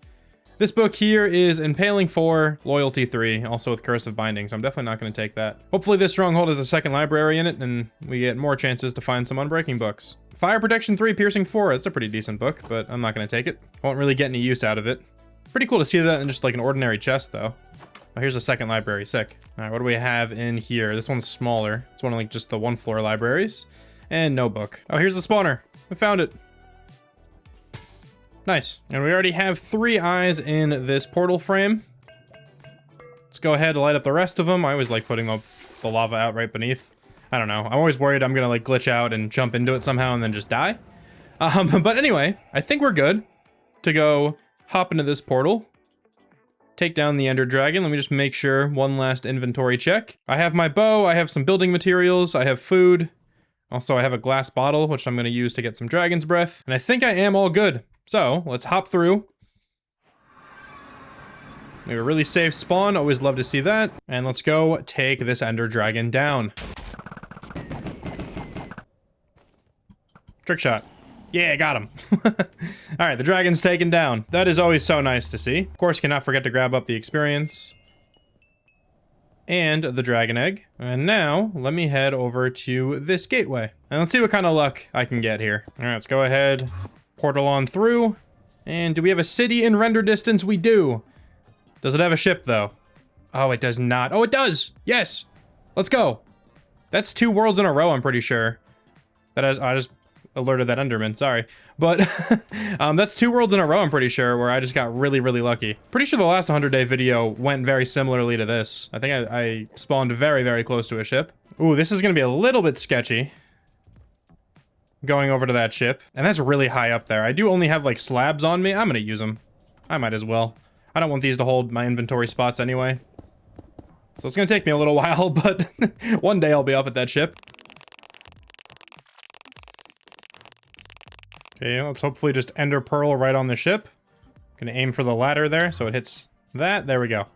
This book here is Impaling 4, Loyalty 3, also with Curse of Binding, so I'm definitely not going to take that. Hopefully this stronghold has a second library in it, and we get more chances to find some unbreaking books. Fire Protection 3, Piercing 4, that's a pretty decent book, but I'm not going to take it. Won't really get any use out of it. Pretty cool to see that in just like an ordinary chest, though. Oh, here's a second library. Sick. All right, what do we have in here? This one's smaller. It's one of like just the 1-floor libraries. And no book. Oh, here's the spawner. I found it. Nice. And we already have 3 eyes in this portal frame. Let's go ahead and light up the rest of them. I always like putting the lava out right beneath. I don't know. I'm always worried I'm gonna like glitch out and jump into it somehow and then just die. But anyway, I think we're good to go hop into this portal. Take down the Ender Dragon. Let me just make sure. One last inventory check. I have my bow. I have some building materials. I have food. Also, I have a glass bottle, which I'm going to use to get some dragon's breath. And I think I am all good. So let's hop through. We have a really safe spawn. Always love to see that. And let's go take this Ender Dragon down. Trick shot. Yeah, got him. All right, the dragon's taken down. That is always so nice to see. Of course, cannot forget to grab up the experience. And the dragon egg. And now, let me head over to this gateway. And let's see what kind of luck I can get here. All right, let's go ahead. Portal on through. And do we have a city in render distance? We do. Does it have a ship, though? Oh, it does not. Oh, it does! Yes! Let's go. That's 2 worlds in a row, I'm pretty sure. That is, I just alerted that Enderman, sorry. But that's 2 worlds in a row, I'm pretty sure, where I just got really, really lucky. Pretty sure the last 100-day video went very similarly to this. I think I spawned very, very close to a ship. Ooh, this is gonna be a little bit sketchy. Going over to that ship. And that's really high up there. I do only have, like, slabs on me. I'm gonna use them. I might as well. I don't want these to hold my inventory spots anyway. So it's gonna take me a little while, but one day I'll be up at that ship. Okay, let's hopefully just Ender Pearl right on the ship. Gonna aim for the ladder there, so it hits that. There we go.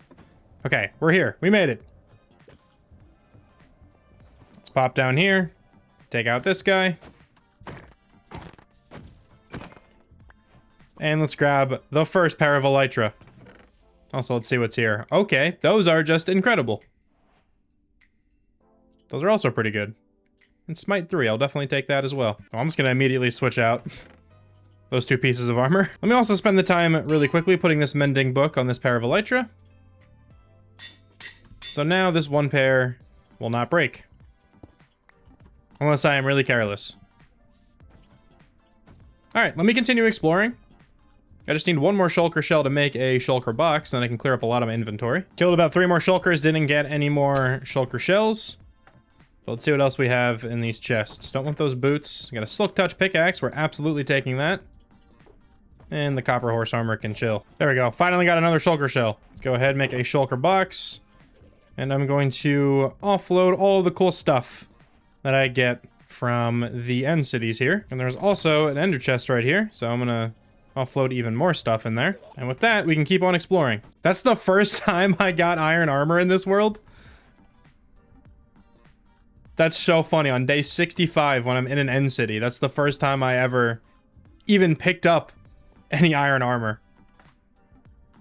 Okay, we're here. We made it. Let's pop down here. Take out this guy. And let's grab the first pair of elytra. Also, let's see what's here. Okay, those are just incredible. Those are also pretty good. And Smite 3, I'll definitely take that as well. Oh, I'm just gonna immediately switch out those 2 pieces of armor. Let me also spend the time really quickly putting this mending book on this pair of elytra. So now this 1 pair will not break. Unless I am really careless. Alright, let me continue exploring. I just need 1 more shulker shell to make a shulker box, then I can clear up a lot of my inventory. Killed about 3 more shulkers, didn't get any more shulker shells. So let's see what else we have in these chests. Don't want those boots. Got a silk touch pickaxe. We're absolutely taking that. And the copper horse armor can chill. There we go. Finally got another shulker shell. Let's go ahead and make a shulker box. And I'm going to offload all of the cool stuff that I get from the end cities here. And there's also an ender chest right here. So I'm gonna offload even more stuff in there. And with that, we can keep on exploring. That's the first time I got iron armor in this world. That's so funny. On day 65, when I'm in an end city, that's the first time I ever even picked up any iron armor.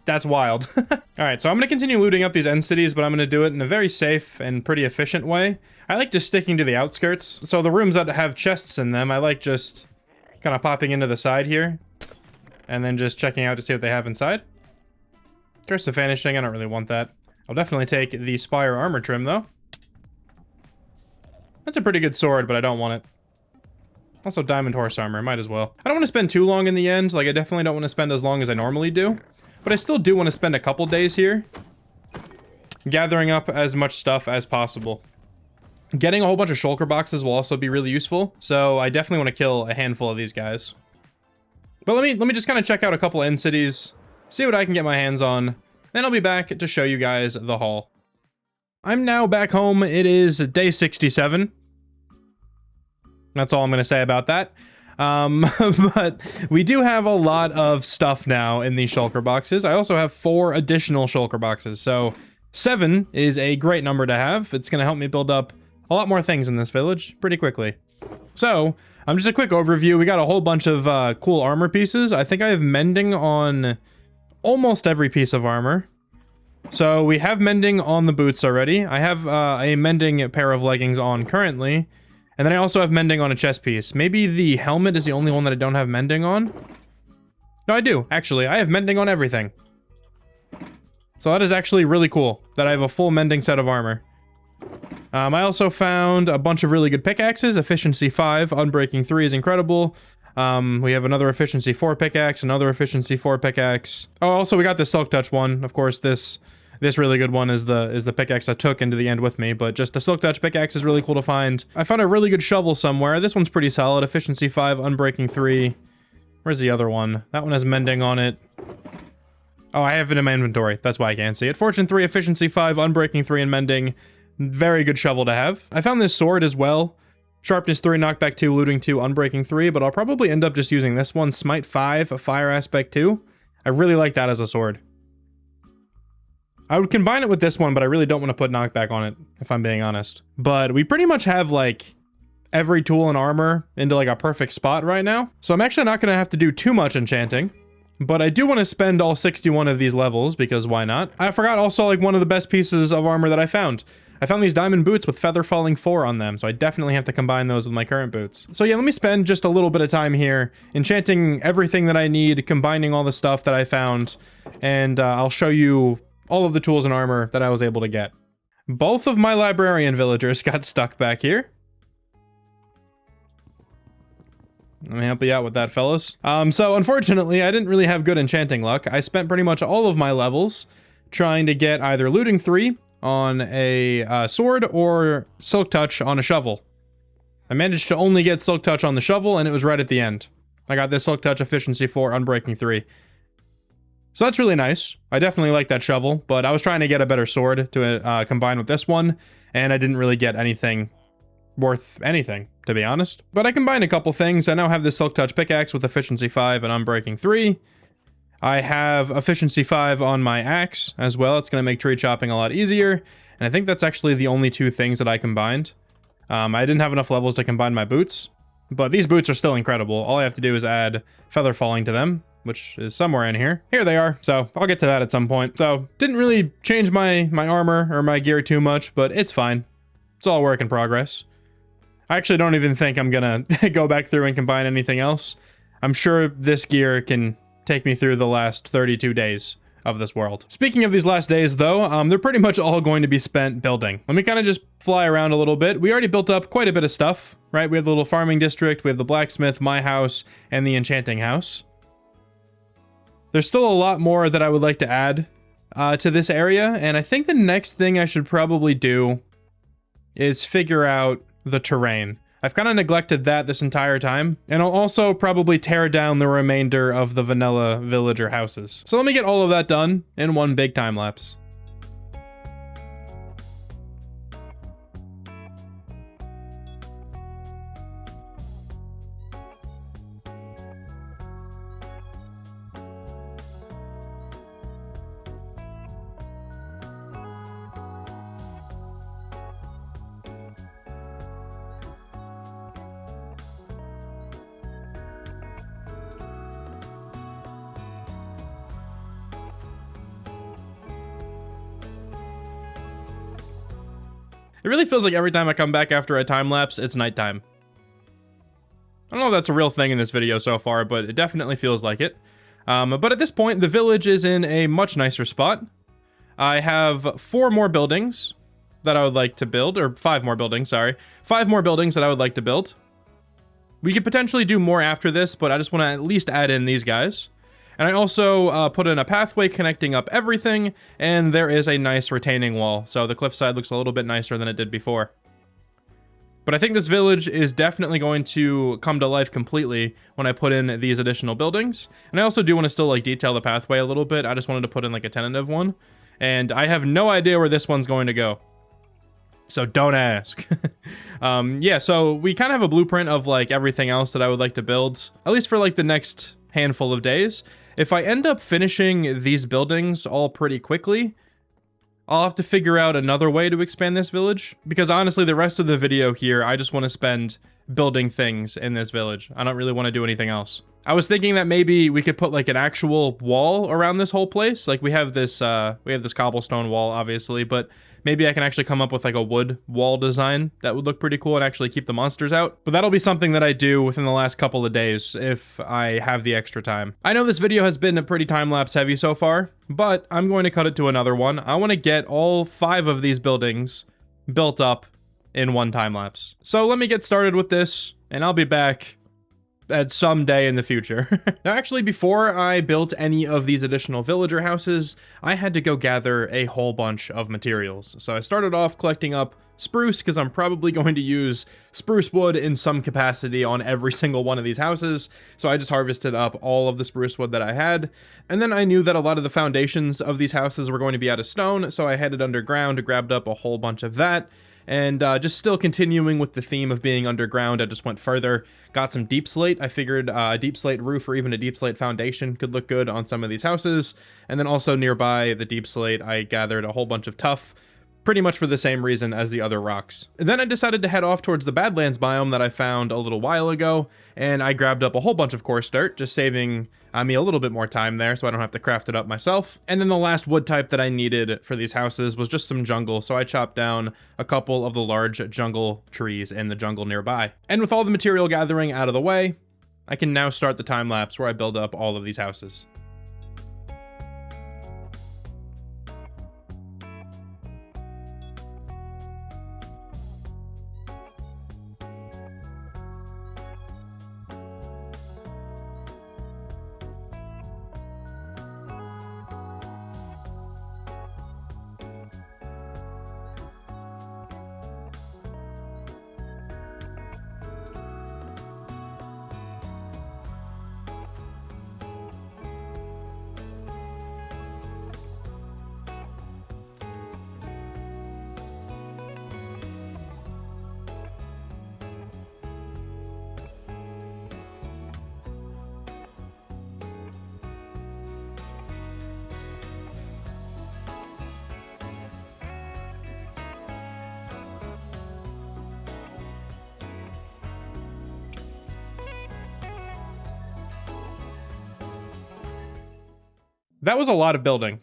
That's wild. Alright, so I'm going to continue looting up these end cities, but I'm going to do it in a very safe and pretty efficient way. I like just sticking to the outskirts. So the rooms that have chests in them, I like just kind of popping into the side here. And then just checking out to see what they have inside. Curse of Vanishing, I don't really want that. I'll definitely take the Spire armor trim, though. That's a pretty good sword, but I don't want it. Also, diamond horse armor, might as well. I don't want to spend too long in the end. Like, I definitely don't want to spend as long as I normally do. But I still do want to spend a couple days here, gathering up as much stuff as possible. Getting a whole bunch of shulker boxes will also be really useful. So I definitely want to kill a handful of these guys. But let me just kind of check out a couple end cities, see what I can get my hands on. Then I'll be back to show you guys the haul. I'm now back home. It is day 67. That's all I'm going to say about that. But we do have a lot of stuff now in these shulker boxes. I also have 4 additional shulker boxes. So 7 is a great number to have. It's going to help me build up a lot more things in this village pretty quickly. So just a quick overview. We got a whole bunch of cool armor pieces. I think I have mending on almost every piece of armor. So we have mending on the boots already. I have a mending pair of leggings on currently. And then I also have mending on a chest piece. Maybe the helmet is the only one that I don't have mending on. No, I do, actually. I have mending on everything. So that is actually really cool that I have a full mending set of armor. I also found a bunch of really good pickaxes. Efficiency 5, Unbreaking 3 is incredible. We have another Efficiency 4 pickaxe, another Efficiency 4 pickaxe. Oh, also we got the Silk Touch one. Of course, this really good one is the pickaxe I took into the end with me, but just a Silk Touch pickaxe is really cool to find. I found a really good shovel somewhere. This one's pretty solid. Efficiency 5, Unbreaking 3. Where's the other one? That one has mending on it. Oh, I have it in my inventory. That's why I can't see it. Fortune 3, Efficiency 5, Unbreaking 3, and mending. Very good shovel to have. I found this sword as well. Sharpness 3, Knockback 2, Looting 2, Unbreaking 3, but I'll probably end up just using this one. Smite 5, a Fire Aspect 2. I really like that as a sword. I would combine it with this one, but I really don't want to put Knockback on it, if I'm being honest. But we pretty much have, like, every tool and armor into, like, a perfect spot right now. So I'm actually not going to have to do too much enchanting. But I do want to spend all 61 of these levels, because why not? I forgot also, like, one of the best pieces of armor that I found. I found these diamond boots with Feather Falling 4 on them, so I definitely have to combine those with my current boots. So yeah, let me spend just a little bit of time here, enchanting everything that I need, combining all the stuff that I found, and I'll show you all of the tools and armor that I was able to get. Both of my librarian villagers got stuck back here. Let me help you out with that, fellas. So unfortunately, I didn't really have good enchanting luck. I spent pretty much all of my levels trying to get either Looting 3 on a sword or Silk Touch on a shovel. I managed to only get Silk Touch on the shovel, and it was right at the end. I got this Silk Touch Efficiency 4, Unbreaking 3. So that's really nice. I definitely like that shovel, but I was trying to get a better sword to combine with this one, and I didn't really get anything worth anything, to be honest. But I combined a couple things. I now have this Silk Touch pickaxe with Efficiency 5 and Unbreaking 3. I have Efficiency 5 on my axe as well. It's going to make tree chopping a lot easier. And I think that's actually the only two things that I combined. I didn't have enough levels to combine my boots, but these boots are still incredible. All I have to do is add Feather Falling to them, which is somewhere in here. Here they are. So I'll get to that at some point. So didn't really change my armor or my gear too much, but it's fine. It's all work in progress. I actually don't even think I'm going to go back through and combine anything else. I'm sure this gear can take me through the last 32 days of this world. Speaking of these last days, though, they're pretty much all going to be spent building. Let me kind of just fly around a little bit. We already built up quite a bit of stuff, right? We have the little farming district, we have the blacksmith, my house, and the enchanting house. There's still a lot more that I would like to add to this area, and I think the next thing I should probably do is figure out the terrain. I've kind of neglected that this entire time, and I'll also probably tear down the remainder of the vanilla villager houses. So let me get all of that done in one big time lapse. It really feels like every time I come back after a time lapse, it's nighttime. I don't know if that's a real thing in this video so far, but it definitely feels like it. But at this point, the village is in a much nicer spot. I have 4 more buildings that I would like to build, or 5 more buildings, sorry. 5 more buildings that I would like to build. We could potentially do more after this, but I just want to at least add in these guys. And I also put in a pathway connecting up everything, and there is a nice retaining wall, so the cliffside looks a little bit nicer than it did before. But I think this village is definitely going to come to life completely when I put in these additional buildings. And I also do want to still like detail the pathway a little bit. I just wanted to put in like a tentative one, and I have no idea where this one's going to go. So don't ask. Yeah, so we kind of have a blueprint of like everything else that I would like to build, at least for like the next handful of days. If I end up finishing these buildings all pretty quickly, I'll have to figure out another way to expand this village, because honestly, the rest of the video here, I just want to spend building things in this village. I don't really want to do anything else. I was thinking that maybe we could put like an actual wall around this whole place. Like we have this cobblestone wall, obviously, but maybe I can actually come up with like a wood wall design that would look pretty cool and actually keep the monsters out. But that'll be something that I do within the last couple of days if I have the extra time. I know this video has been a pretty time-lapse heavy so far, but I'm going to cut it to another one. I want to get all 5 of these buildings built up in one time-lapse. So let me get started with this, and I'll be back at some day in the future. Now, actually, before I built any of these additional villager houses, I had to go gather a whole bunch of materials. So I started off collecting up spruce, because I'm probably going to use spruce wood in some capacity on every single one of these houses. So I just harvested up all of the spruce wood that I had. And then I knew that a lot of the foundations of these houses were going to be out of stone, so I headed underground, grabbed up a whole bunch of that. And just still continuing with the theme of being underground, I just went further, got some deep slate. I figured a deep slate roof or even a deep slate foundation could look good on some of these houses. And then also nearby the deep slate, I gathered a whole bunch of tuff, pretty much for the same reason as the other rocks. And then I decided to head off towards the Badlands biome that I found a little while ago, and I grabbed up a whole bunch of coarse dirt, just saving me a little bit more time there so I don't have to craft it up myself. And then the last wood type that I needed for these houses was just some jungle, so I chopped down a couple of the large jungle trees in the jungle nearby. And with all the material gathering out of the way, I can now start the time lapse where I build up all of these houses. That was a lot of building.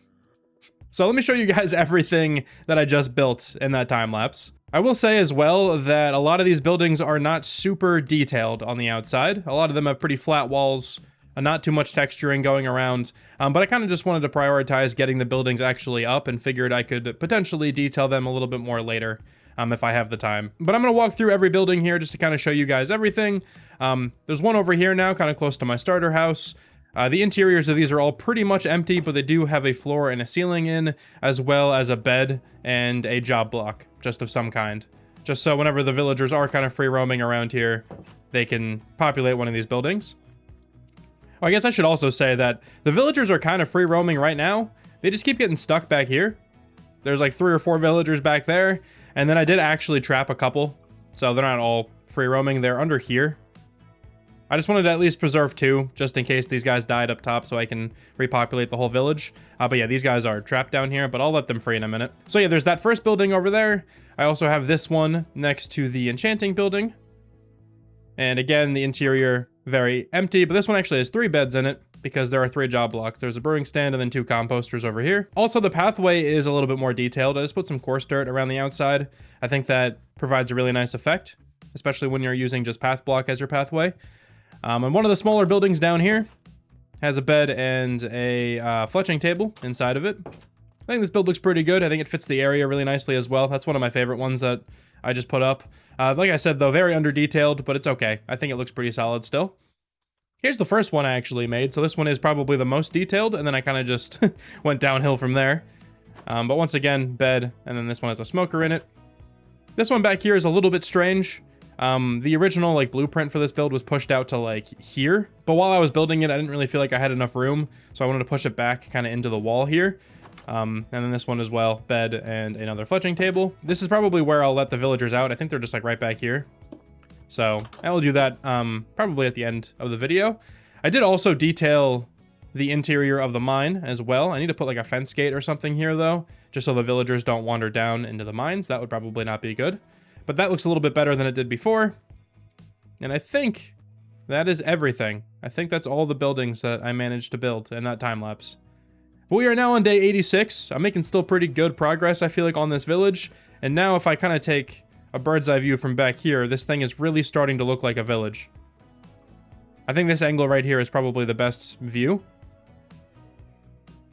So let me show you guys everything that I just built in that time lapse. I will say as well that a lot of these buildings are not super detailed on the outside. A lot of them have pretty flat walls, not too much texturing going around. But I kind of just wanted to prioritize getting the buildings actually up and figured I could potentially detail them a little bit more later if I have the time. But I'm going to walk through every building here just to kind of show you guys everything. There's one over here now, kind of close to my starter house. The interiors of these are all pretty much empty, but they do have a floor and a ceiling in, as well as a bed and a job block, just of some kind. Just so whenever the villagers are kind of free roaming around here, they can populate one of these buildings. Oh, I guess I should also say that the villagers are kind of free roaming right now. They just keep getting stuck back here. There's like 3 or 4 villagers back there, and then I did actually trap a couple, so they're not all free roaming. They're under here. I just wanted to at least preserve 2, just in case these guys died up top so I can repopulate the whole village. But yeah, these guys are trapped down here, but I'll let them free in a minute. So yeah, there's that first building over there. I also have this one next to the enchanting building. And again, the interior, very empty, but this one actually has 3 beds in it because there are 3 job blocks. There's a brewing stand and then 2 composters over here. Also, the pathway is a little bit more detailed. I just put some coarse dirt around the outside. I think that provides a really nice effect, especially when you're using just path block as your pathway. And one of the smaller buildings down here has a bed and a fletching table inside of it. I think this build looks pretty good. I think it fits the area really nicely as well. That's one of my favorite ones that I just put up. Like I said, though, very under-detailed, but it's okay. I think it looks pretty solid still. Here's the first one I actually made. So this one is probably the most detailed, and then I kind of just went downhill from there. But once again, bed, and then this one has a smoker in it. This one back here is a little bit strange. The original like blueprint for this build was pushed out to like here, but while I was building it, I didn't really feel like I had enough room, so I wanted to push it back kind of into the wall here. And then this one as well, bed and another fletching table. This is probably where I'll let the villagers out. I think they're just like right back here. So I will do that probably at the end of the video. I did also detail the interior of the mine as well. I need to put like a fence gate or something here though, just so the villagers don't wander down into the mines. That would probably not be good. But that looks a little bit better than it did before. And I think that is everything. I think that's all the buildings that I managed to build in that time lapse. But we are now on day 86. I'm making still pretty good progress, I feel like, on this village. And now if I kind of take a bird's eye view from back here, this thing is really starting to look like a village. I think this angle right here is probably the best view.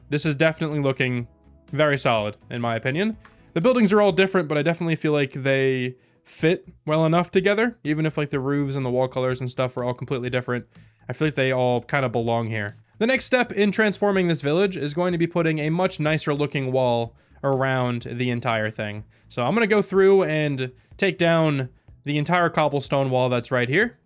This is definitely looking very solid, in my opinion. The buildings are all different, but I definitely feel like they fit well enough together. Even if like the roofs and the wall colors and stuff are all completely different, I feel like they all kind of belong here. The next step in transforming this village is going to be putting a much nicer looking wall around the entire thing. So I'm going to go through and take down the entire cobblestone wall that's right here.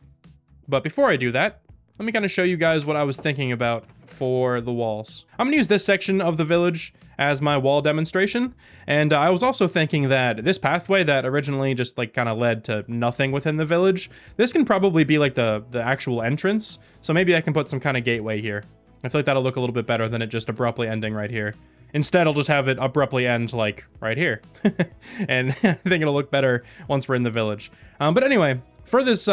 But before I do that, let me kind of show you guys what I was thinking about for the walls. I'm going to use this section of the village as my wall demonstration. And I was also thinking that this pathway that originally just like kind of led to nothing within the village, this can probably be like the actual entrance. So maybe I can put some kind of gateway here. I feel like that'll look a little bit better than it just abruptly ending right here. Instead, I'll just have it abruptly end like right here. And I think it'll look better once we're in the village. But anyway, for this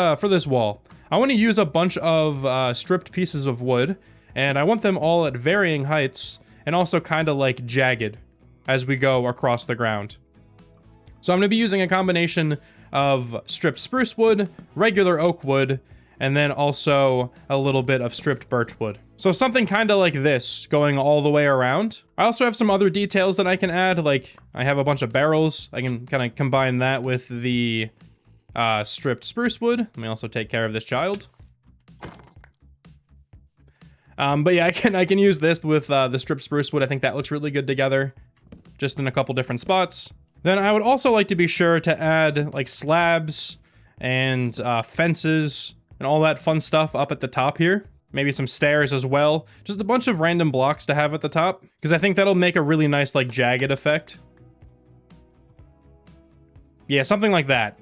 wall, I want to use a bunch of stripped pieces of wood, and I want them all at varying heights and also kind of like jagged as we go across the ground. So I'm going to be using a combination of stripped spruce wood, regular oak wood, and then also a little bit of stripped birch wood. So something kind of like this going all the way around. I also have some other details that I can add, like I have a bunch of barrels. I can kind of combine that with the stripped spruce wood. Let me also take care of this child. But yeah, I can use this with the stripped spruce wood. I think that looks really good together, just in a couple different spots. Then I would also like to be sure to add like slabs and fences and all that fun stuff up at the top here. Maybe some stairs as well. Just a bunch of random blocks to have at the top, because I think that'll make a really nice like jagged effect. Yeah, something like that.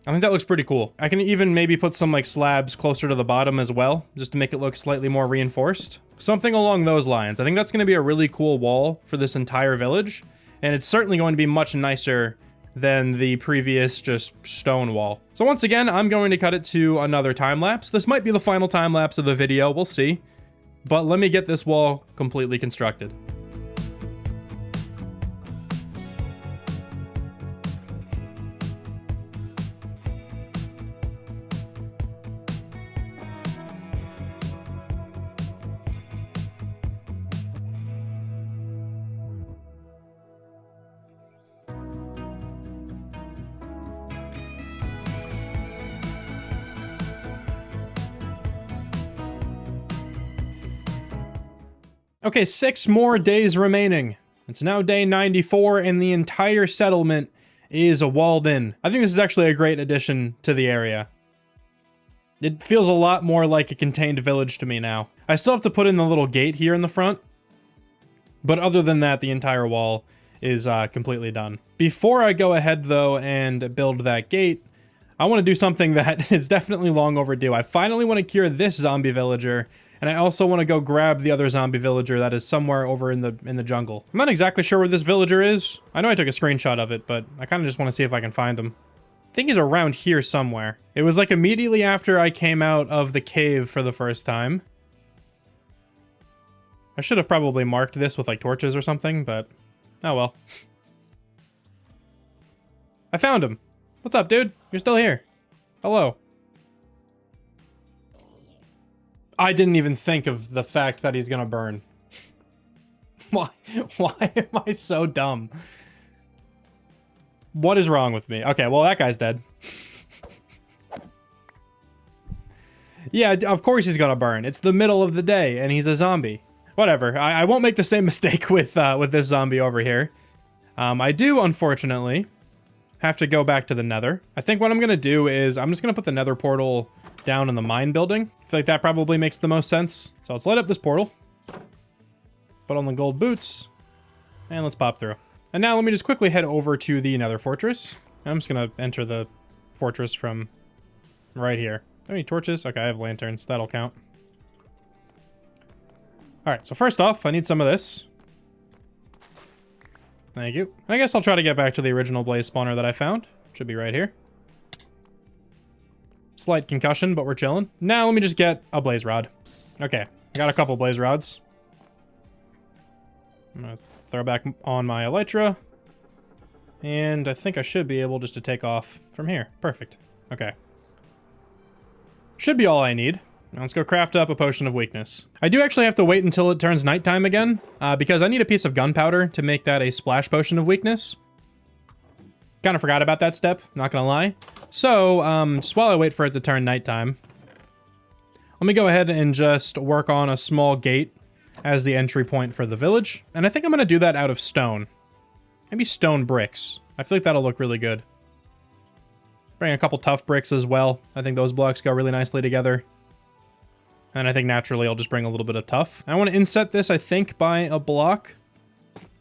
I think that looks pretty cool. I can even maybe put some like slabs closer to the bottom as well, just to make it look slightly more reinforced. Something along those lines. I think that's going to be a really cool wall for this entire village, and it's certainly going to be much nicer than the previous just stone wall. So once again, I'm going to cut it to another time lapse. This might be the final time lapse of the video, we'll see. But let me get this wall completely constructed. Okay, 6 more days remaining. It's now day 94 and the entire settlement is walled in. I think this is actually a great addition to the area. It feels a lot more like a contained village to me now. I still have to put in the little gate here in the front, but other than that, the entire wall is completely done. Before I go ahead though and build that gate, I want to do something that is definitely long overdue. I finally want to cure this zombie villager, and I also want to go grab the other zombie villager that is somewhere over in the jungle. I'm not exactly sure where this villager is. I know I took a screenshot of it, but I kind of just want to see if I can find him. I think he's around here somewhere. It was like immediately after I came out of the cave for the first time. I should have probably marked this with like torches or something, but oh well. I found him. What's up, dude? You're still here. Hello. I didn't even think of the fact that he's gonna burn. Why am I so dumb? What is wrong with me? Okay, well, that guy's dead. Yeah, of course he's gonna burn. It's the middle of the day, and he's a zombie. Whatever. I won't make the same mistake with this zombie over here. I do, unfortunately, have to go back to the nether. I think what I'm gonna do is I'm just gonna put the nether portal down in the mine building. I feel like that probably makes the most sense. So let's light up this portal. Put on the gold boots. And let's pop through. And now let me just quickly head over to the nether fortress. I'm just gonna enter the fortress from right here. Any torches? Okay, I have lanterns. That'll count. Alright, so first off, I need some of this. Thank you. I guess I'll try to get back to the original blaze spawner that I found. Should be right here. Slight concussion, but we're chilling. Now let me just get a blaze rod. Okay, I got a couple blaze rods. I'm gonna throw back on my elytra. And I think I should be able just to take off from here. Perfect. Okay. Should be all I need. Now let's go craft up a potion of weakness. I do actually have to wait until it turns nighttime again, because I need a piece of gunpowder to make that a splash potion of weakness. Kind of forgot about that step, not gonna lie. So, just while I wait for it to turn nighttime, let me go ahead and just work on a small gate as the entry point for the village. And I think I'm gonna do that out of stone. Maybe stone bricks. I feel like that'll look really good. Bring a couple tough bricks as well. I think those blocks go really nicely together. And I think naturally I'll just bring a little bit of tough. I want to inset this, I think, by a block.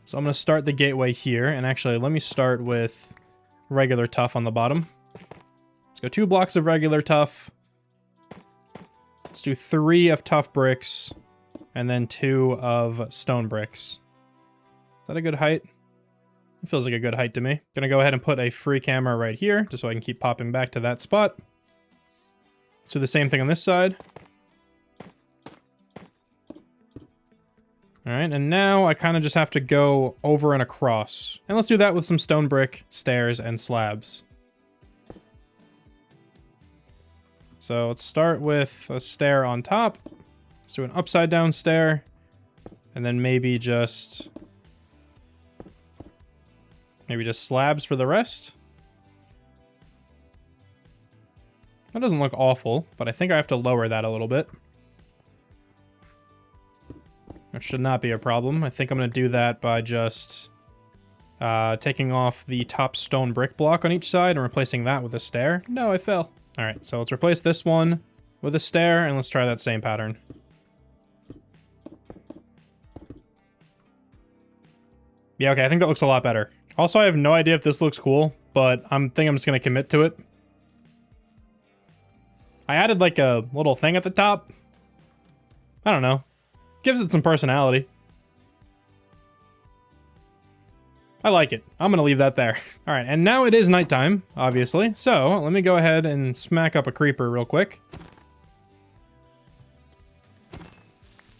So I'm going to start the gateway here. And actually, let me start with regular tough on the bottom. Let's go 2 blocks of regular tough. Let's do 3 of tough bricks. And then 2 of stone bricks. Is that a good height? It feels like a good height to me. Gonna go ahead and put a free camera right here, just so I can keep popping back to that spot. Let's do the same thing on this side. All right, and now I kind of just have to go over and across. And let's do that with some stone brick, stairs, and slabs. So let's start with a stair on top. Let's do an upside down stair. And then maybe just slabs for the rest. That doesn't look awful, but I think I have to lower that a little bit. That should not be a problem. I think I'm going to do that by just taking off the top stone brick block on each side and replacing that with a stair. No, I fell. All right, so let's replace this one with a stair, and let's try that same pattern. Yeah, okay, I think that looks a lot better. Also, I have no idea if this looks cool, but I think I'm just going to commit to it. I added like a little thing at the top. I don't know. Gives it some personality. I like it. I'm going to leave that there. All right, and now it is nighttime, obviously. So let me go ahead and smack up a creeper real quick.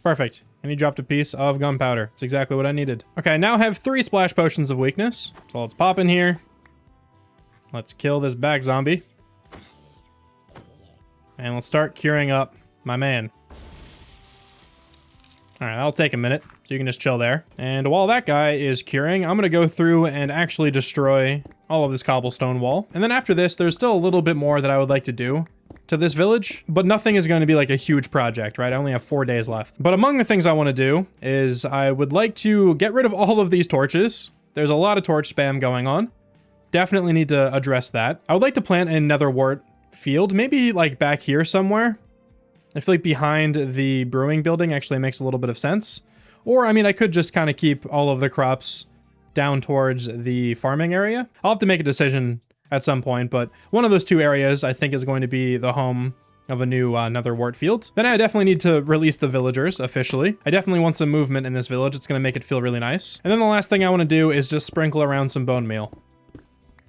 Perfect. And he dropped a piece of gunpowder. It's exactly what I needed. Okay, I now have 3 splash potions of weakness. So let's pop in here. Let's kill this back zombie. And let's start curing up my man. All right, that'll take a minute, so you can just chill there. And while that guy is curing, I'm going to go through and actually destroy all of this cobblestone wall. And then after this, there's still a little bit more that I would like to do to this village, but nothing is going to be like a huge project, right? I only have 4 days left. But among the things I want to do is I would like to get rid of all of these torches. There's a lot of torch spam going on. Definitely need to address that. I would like to plant a netherwort field, maybe like back here somewhere. I feel like behind the brewing building actually makes a little bit of sense. Or, I mean, I could just kind of keep all of the crops down towards the farming area. I'll have to make a decision at some point, but one of those 2 areas I think is going to be the home of a new netherwort field. Then I definitely need to release the villagers officially. I definitely want some movement in this village. It's going to make it feel really nice. And then the last thing I want to do is just sprinkle around some bone meal.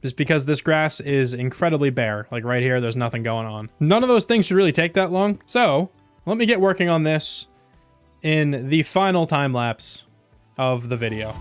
Just because this grass is incredibly bare. Like right here, there's nothing going on. None of those things should really take that long. So let me get working on this in the final time lapse of the video.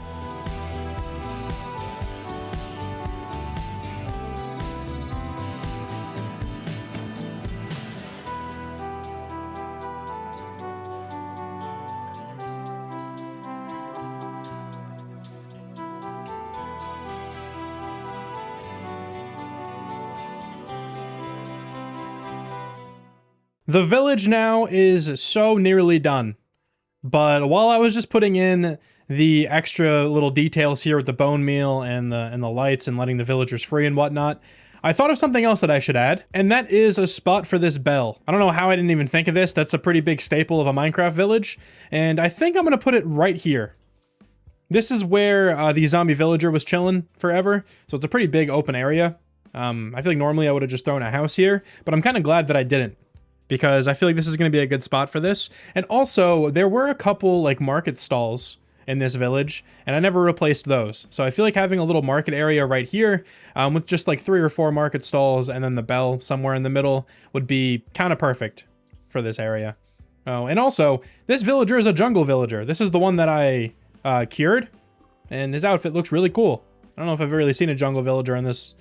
The village now is so nearly done, but while I was just putting in the extra little details here with the bone meal and the lights and letting the villagers free and whatnot, I thought of something else that I should add, and that is a spot for this bell. I don't know how I didn't even think of this. That's a pretty big staple of a Minecraft village, and I think I'm going to put it right here. This is where the zombie villager was chilling forever, so it's a pretty big open area. I feel like normally I would have just thrown a house here, but I'm kind of glad that I didn't, because I feel like this is going to be a good spot for this. And also, there were a couple like market stalls in this village, and I never replaced those. So I feel like having a little market area right here with just like 3 or 4 market stalls and then the bell somewhere in the middle would be kind of perfect for this area. Oh, and also, this villager is a jungle villager. This is the one that I cured, and his outfit looks really cool. I don't know if I've really seen a jungle villager in this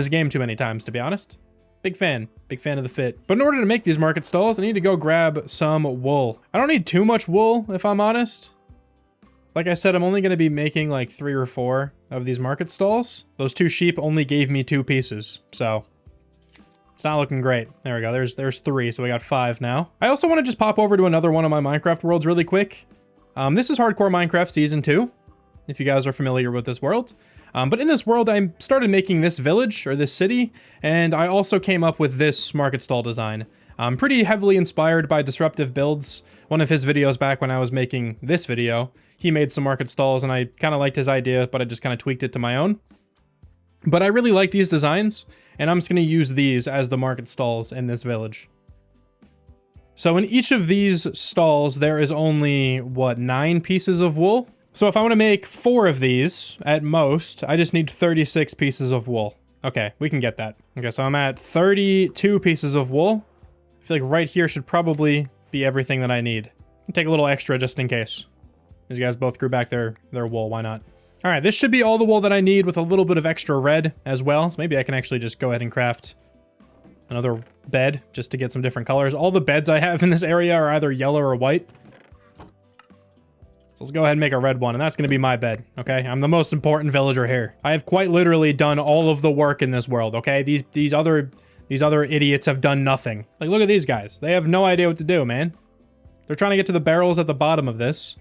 game too many times, to be honest. Big fan of the fit. But in order to make these market stalls, I need to go grab some wool. I don't need too much wool, if I'm honest. Like I said, I'm only going to be making like 3 or 4 of these market stalls. Those 2 sheep only gave me 2 pieces, so it's not looking great. There we go. There's 3, so we got 5 now. I also want to just pop over to another one of my Minecraft worlds really quick. This is Hardcore Minecraft Season 2, if you guys are familiar with this world. But in this world, I started making this village, or this city, and I also came up with this market stall design. I'm pretty heavily inspired by Disruptive Builds. One of his videos back when I was making this video, he made some market stalls, and I kind of liked his idea, but I just kind of tweaked it to my own. But I really like these designs, and I'm just going to use these as the market stalls in this village. So in each of these stalls, there is only, what, 9 pieces of wool? So if I want to make 4 of these, at most, I just need 36 pieces of wool. Okay, we can get that. Okay, so I'm at 32 pieces of wool. I feel like right here should probably be everything that I need. I'll take a little extra just in case. These guys both grew back their wool, why not? All right, this should be all the wool that I need with a little bit of extra red as well. So maybe I can actually just go ahead and craft another bed just to get some different colors. All the beds I have in this area are either yellow or white. So let's go ahead and make a red one, and that's going to be my bed, okay? I'm the most important villager here. I have quite literally done all of the work in this world, okay? These other idiots have done nothing. Like, look at these guys. They have no idea what to do, man. They're trying to get to the barrels at the bottom of this,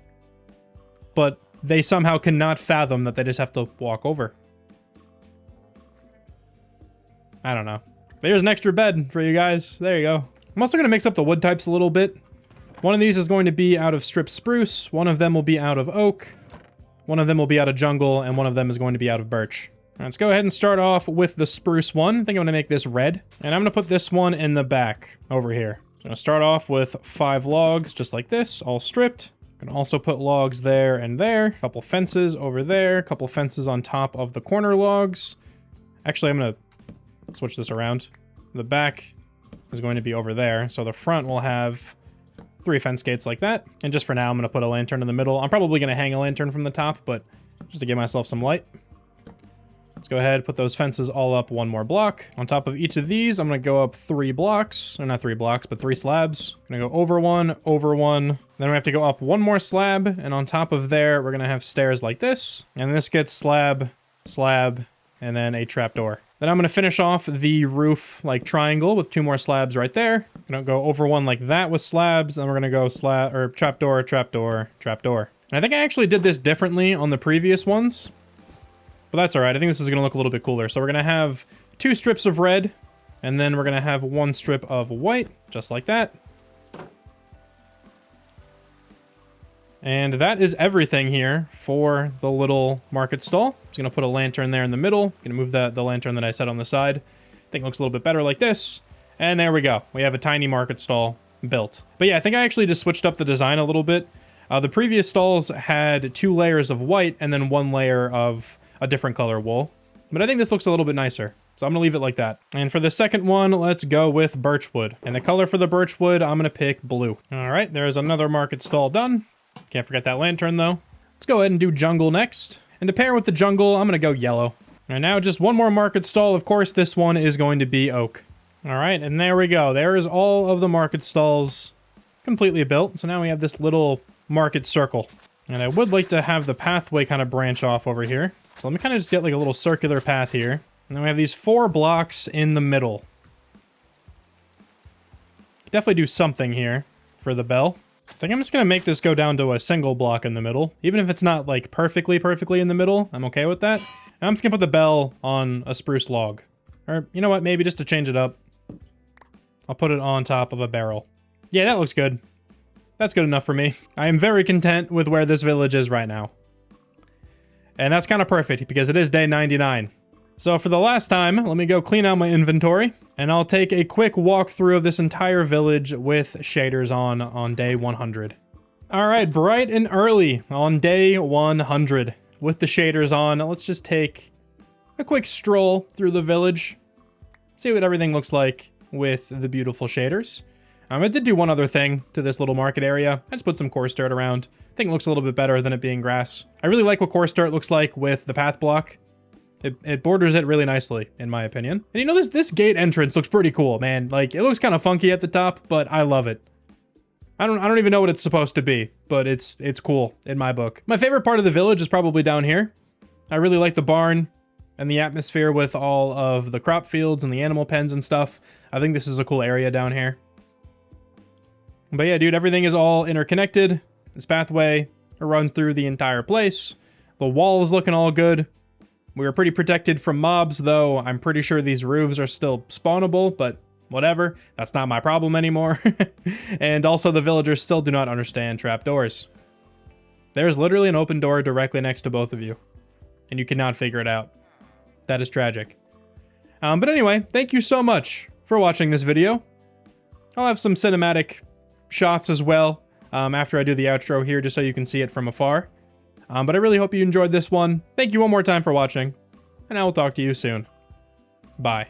but they somehow cannot fathom that they just have to walk over. I don't know. There's an extra bed for you guys. There you go. I'm also going to mix up the wood types a little bit. One of these is going to be out of strip spruce, one of them will be out of oak, one of them will be out of jungle, and one of them is going to be out of birch. All right, let's go ahead and start off with the spruce one. I think I'm going to make this red, and I'm going to put this one in the back over here. So I'm going to start off with 5 logs, just like this, all stripped. I can also put logs there and there, a couple fences over there, a couple fences on top of the corner logs. Actually, I'm going to switch this around. The back is going to be over there, so the front will have 3 fence gates like that. And just for now, I'm going to put a lantern in the middle. I'm probably going to hang a lantern from the top, but just to give myself some light. Let's go ahead, put those fences all up 1 more block. On top of each of these, I'm going to go up 3 blocks. Or not 3 blocks, but 3 slabs. I'm going to go over 1, over 1. Then we have to go up 1 more slab. And on top of there, we're going to have stairs like this. And this gets slab, slab, and then a trapdoor. Then I'm going to finish off the roof like triangle with 2 more slabs right there. I'm going to go over 1 like that with slabs. Then we're going to go slab or trapdoor, trapdoor, trapdoor. And I think I actually did this differently on the previous ones. But that's all right. I think this is going to look a little bit cooler. So we're going to have 2 strips of red. And then we're going to have 1 strip of white, just like that. And that is everything here for the little market stall. I'm just going to put a lantern there in the middle. I'm going to move the lantern that I set on the side. I think it looks a little bit better like this. And there we go. We have a tiny market stall built. But yeah, I think I actually just switched up the design a little bit. The previous stalls had 2 layers of white and then 1 layer of a different color wool. But I think this looks a little bit nicer. So I'm going to leave it like that. And for the second one, let's go with birchwood. And the color for the birchwood, I'm going to pick blue. All right, there's another market stall done. Can't forget that lantern, though. Let's go ahead and do jungle next. And to pair with the jungle, I'm going to go yellow. And now just 1 more market stall. Of course, this one is going to be oak. All right, and there we go. There is all of the market stalls completely built. So now we have this little market circle. And I would like to have the pathway kind of branch off over here. So let me kind of just get like a little circular path here. And then we have these 4 blocks in the middle. Definitely do something here for the bell. I think I'm just going to make this go down to a single block in the middle. Even if it's not like perfectly in the middle, I'm okay with that. And I'm just going to put the bell on a spruce log. Or, you know what, maybe just to change it up, I'll put it on top of a barrel. Yeah, that looks good. That's good enough for me. I am very content with where this village is right now. And that's kind of perfect because it is day 99. So for the last time, let me go clean out my inventory, and I'll take a quick walkthrough of this entire village with shaders on day 100. All right, bright and early on day 100 with the shaders on. Let's just take a quick stroll through the village, see what everything looks like with the beautiful shaders. I did do one other thing to this little market area. I just put some coarse dirt around. I think it looks a little bit better than it being grass. I really like what coarse dirt looks like with the path block. It borders it really nicely, in my opinion. And you know, this gate entrance looks pretty cool, man. Like, it looks kind of funky at the top, but I love it. I don't even know what it's supposed to be, but it's cool in my book. My favorite part of the village is probably down here. I really like the barn and the atmosphere with all of the crop fields and the animal pens and stuff. I think this is a cool area down here. But yeah, dude, everything is all interconnected. This pathway runs through the entire place. The wall is looking all good. We were pretty protected from mobs, though I'm pretty sure these roofs are still spawnable, but whatever. That's not my problem anymore. And also, the villagers still do not understand trapdoors. There's literally an open door directly next to both of you, and you cannot figure it out. That is tragic. But anyway, thank you so much for watching this video. I'll have some cinematic shots as well after I do the outro here, just so you can see it from afar. But I really hope you enjoyed this one. Thank you one more time for watching, and I will talk to you soon. Bye.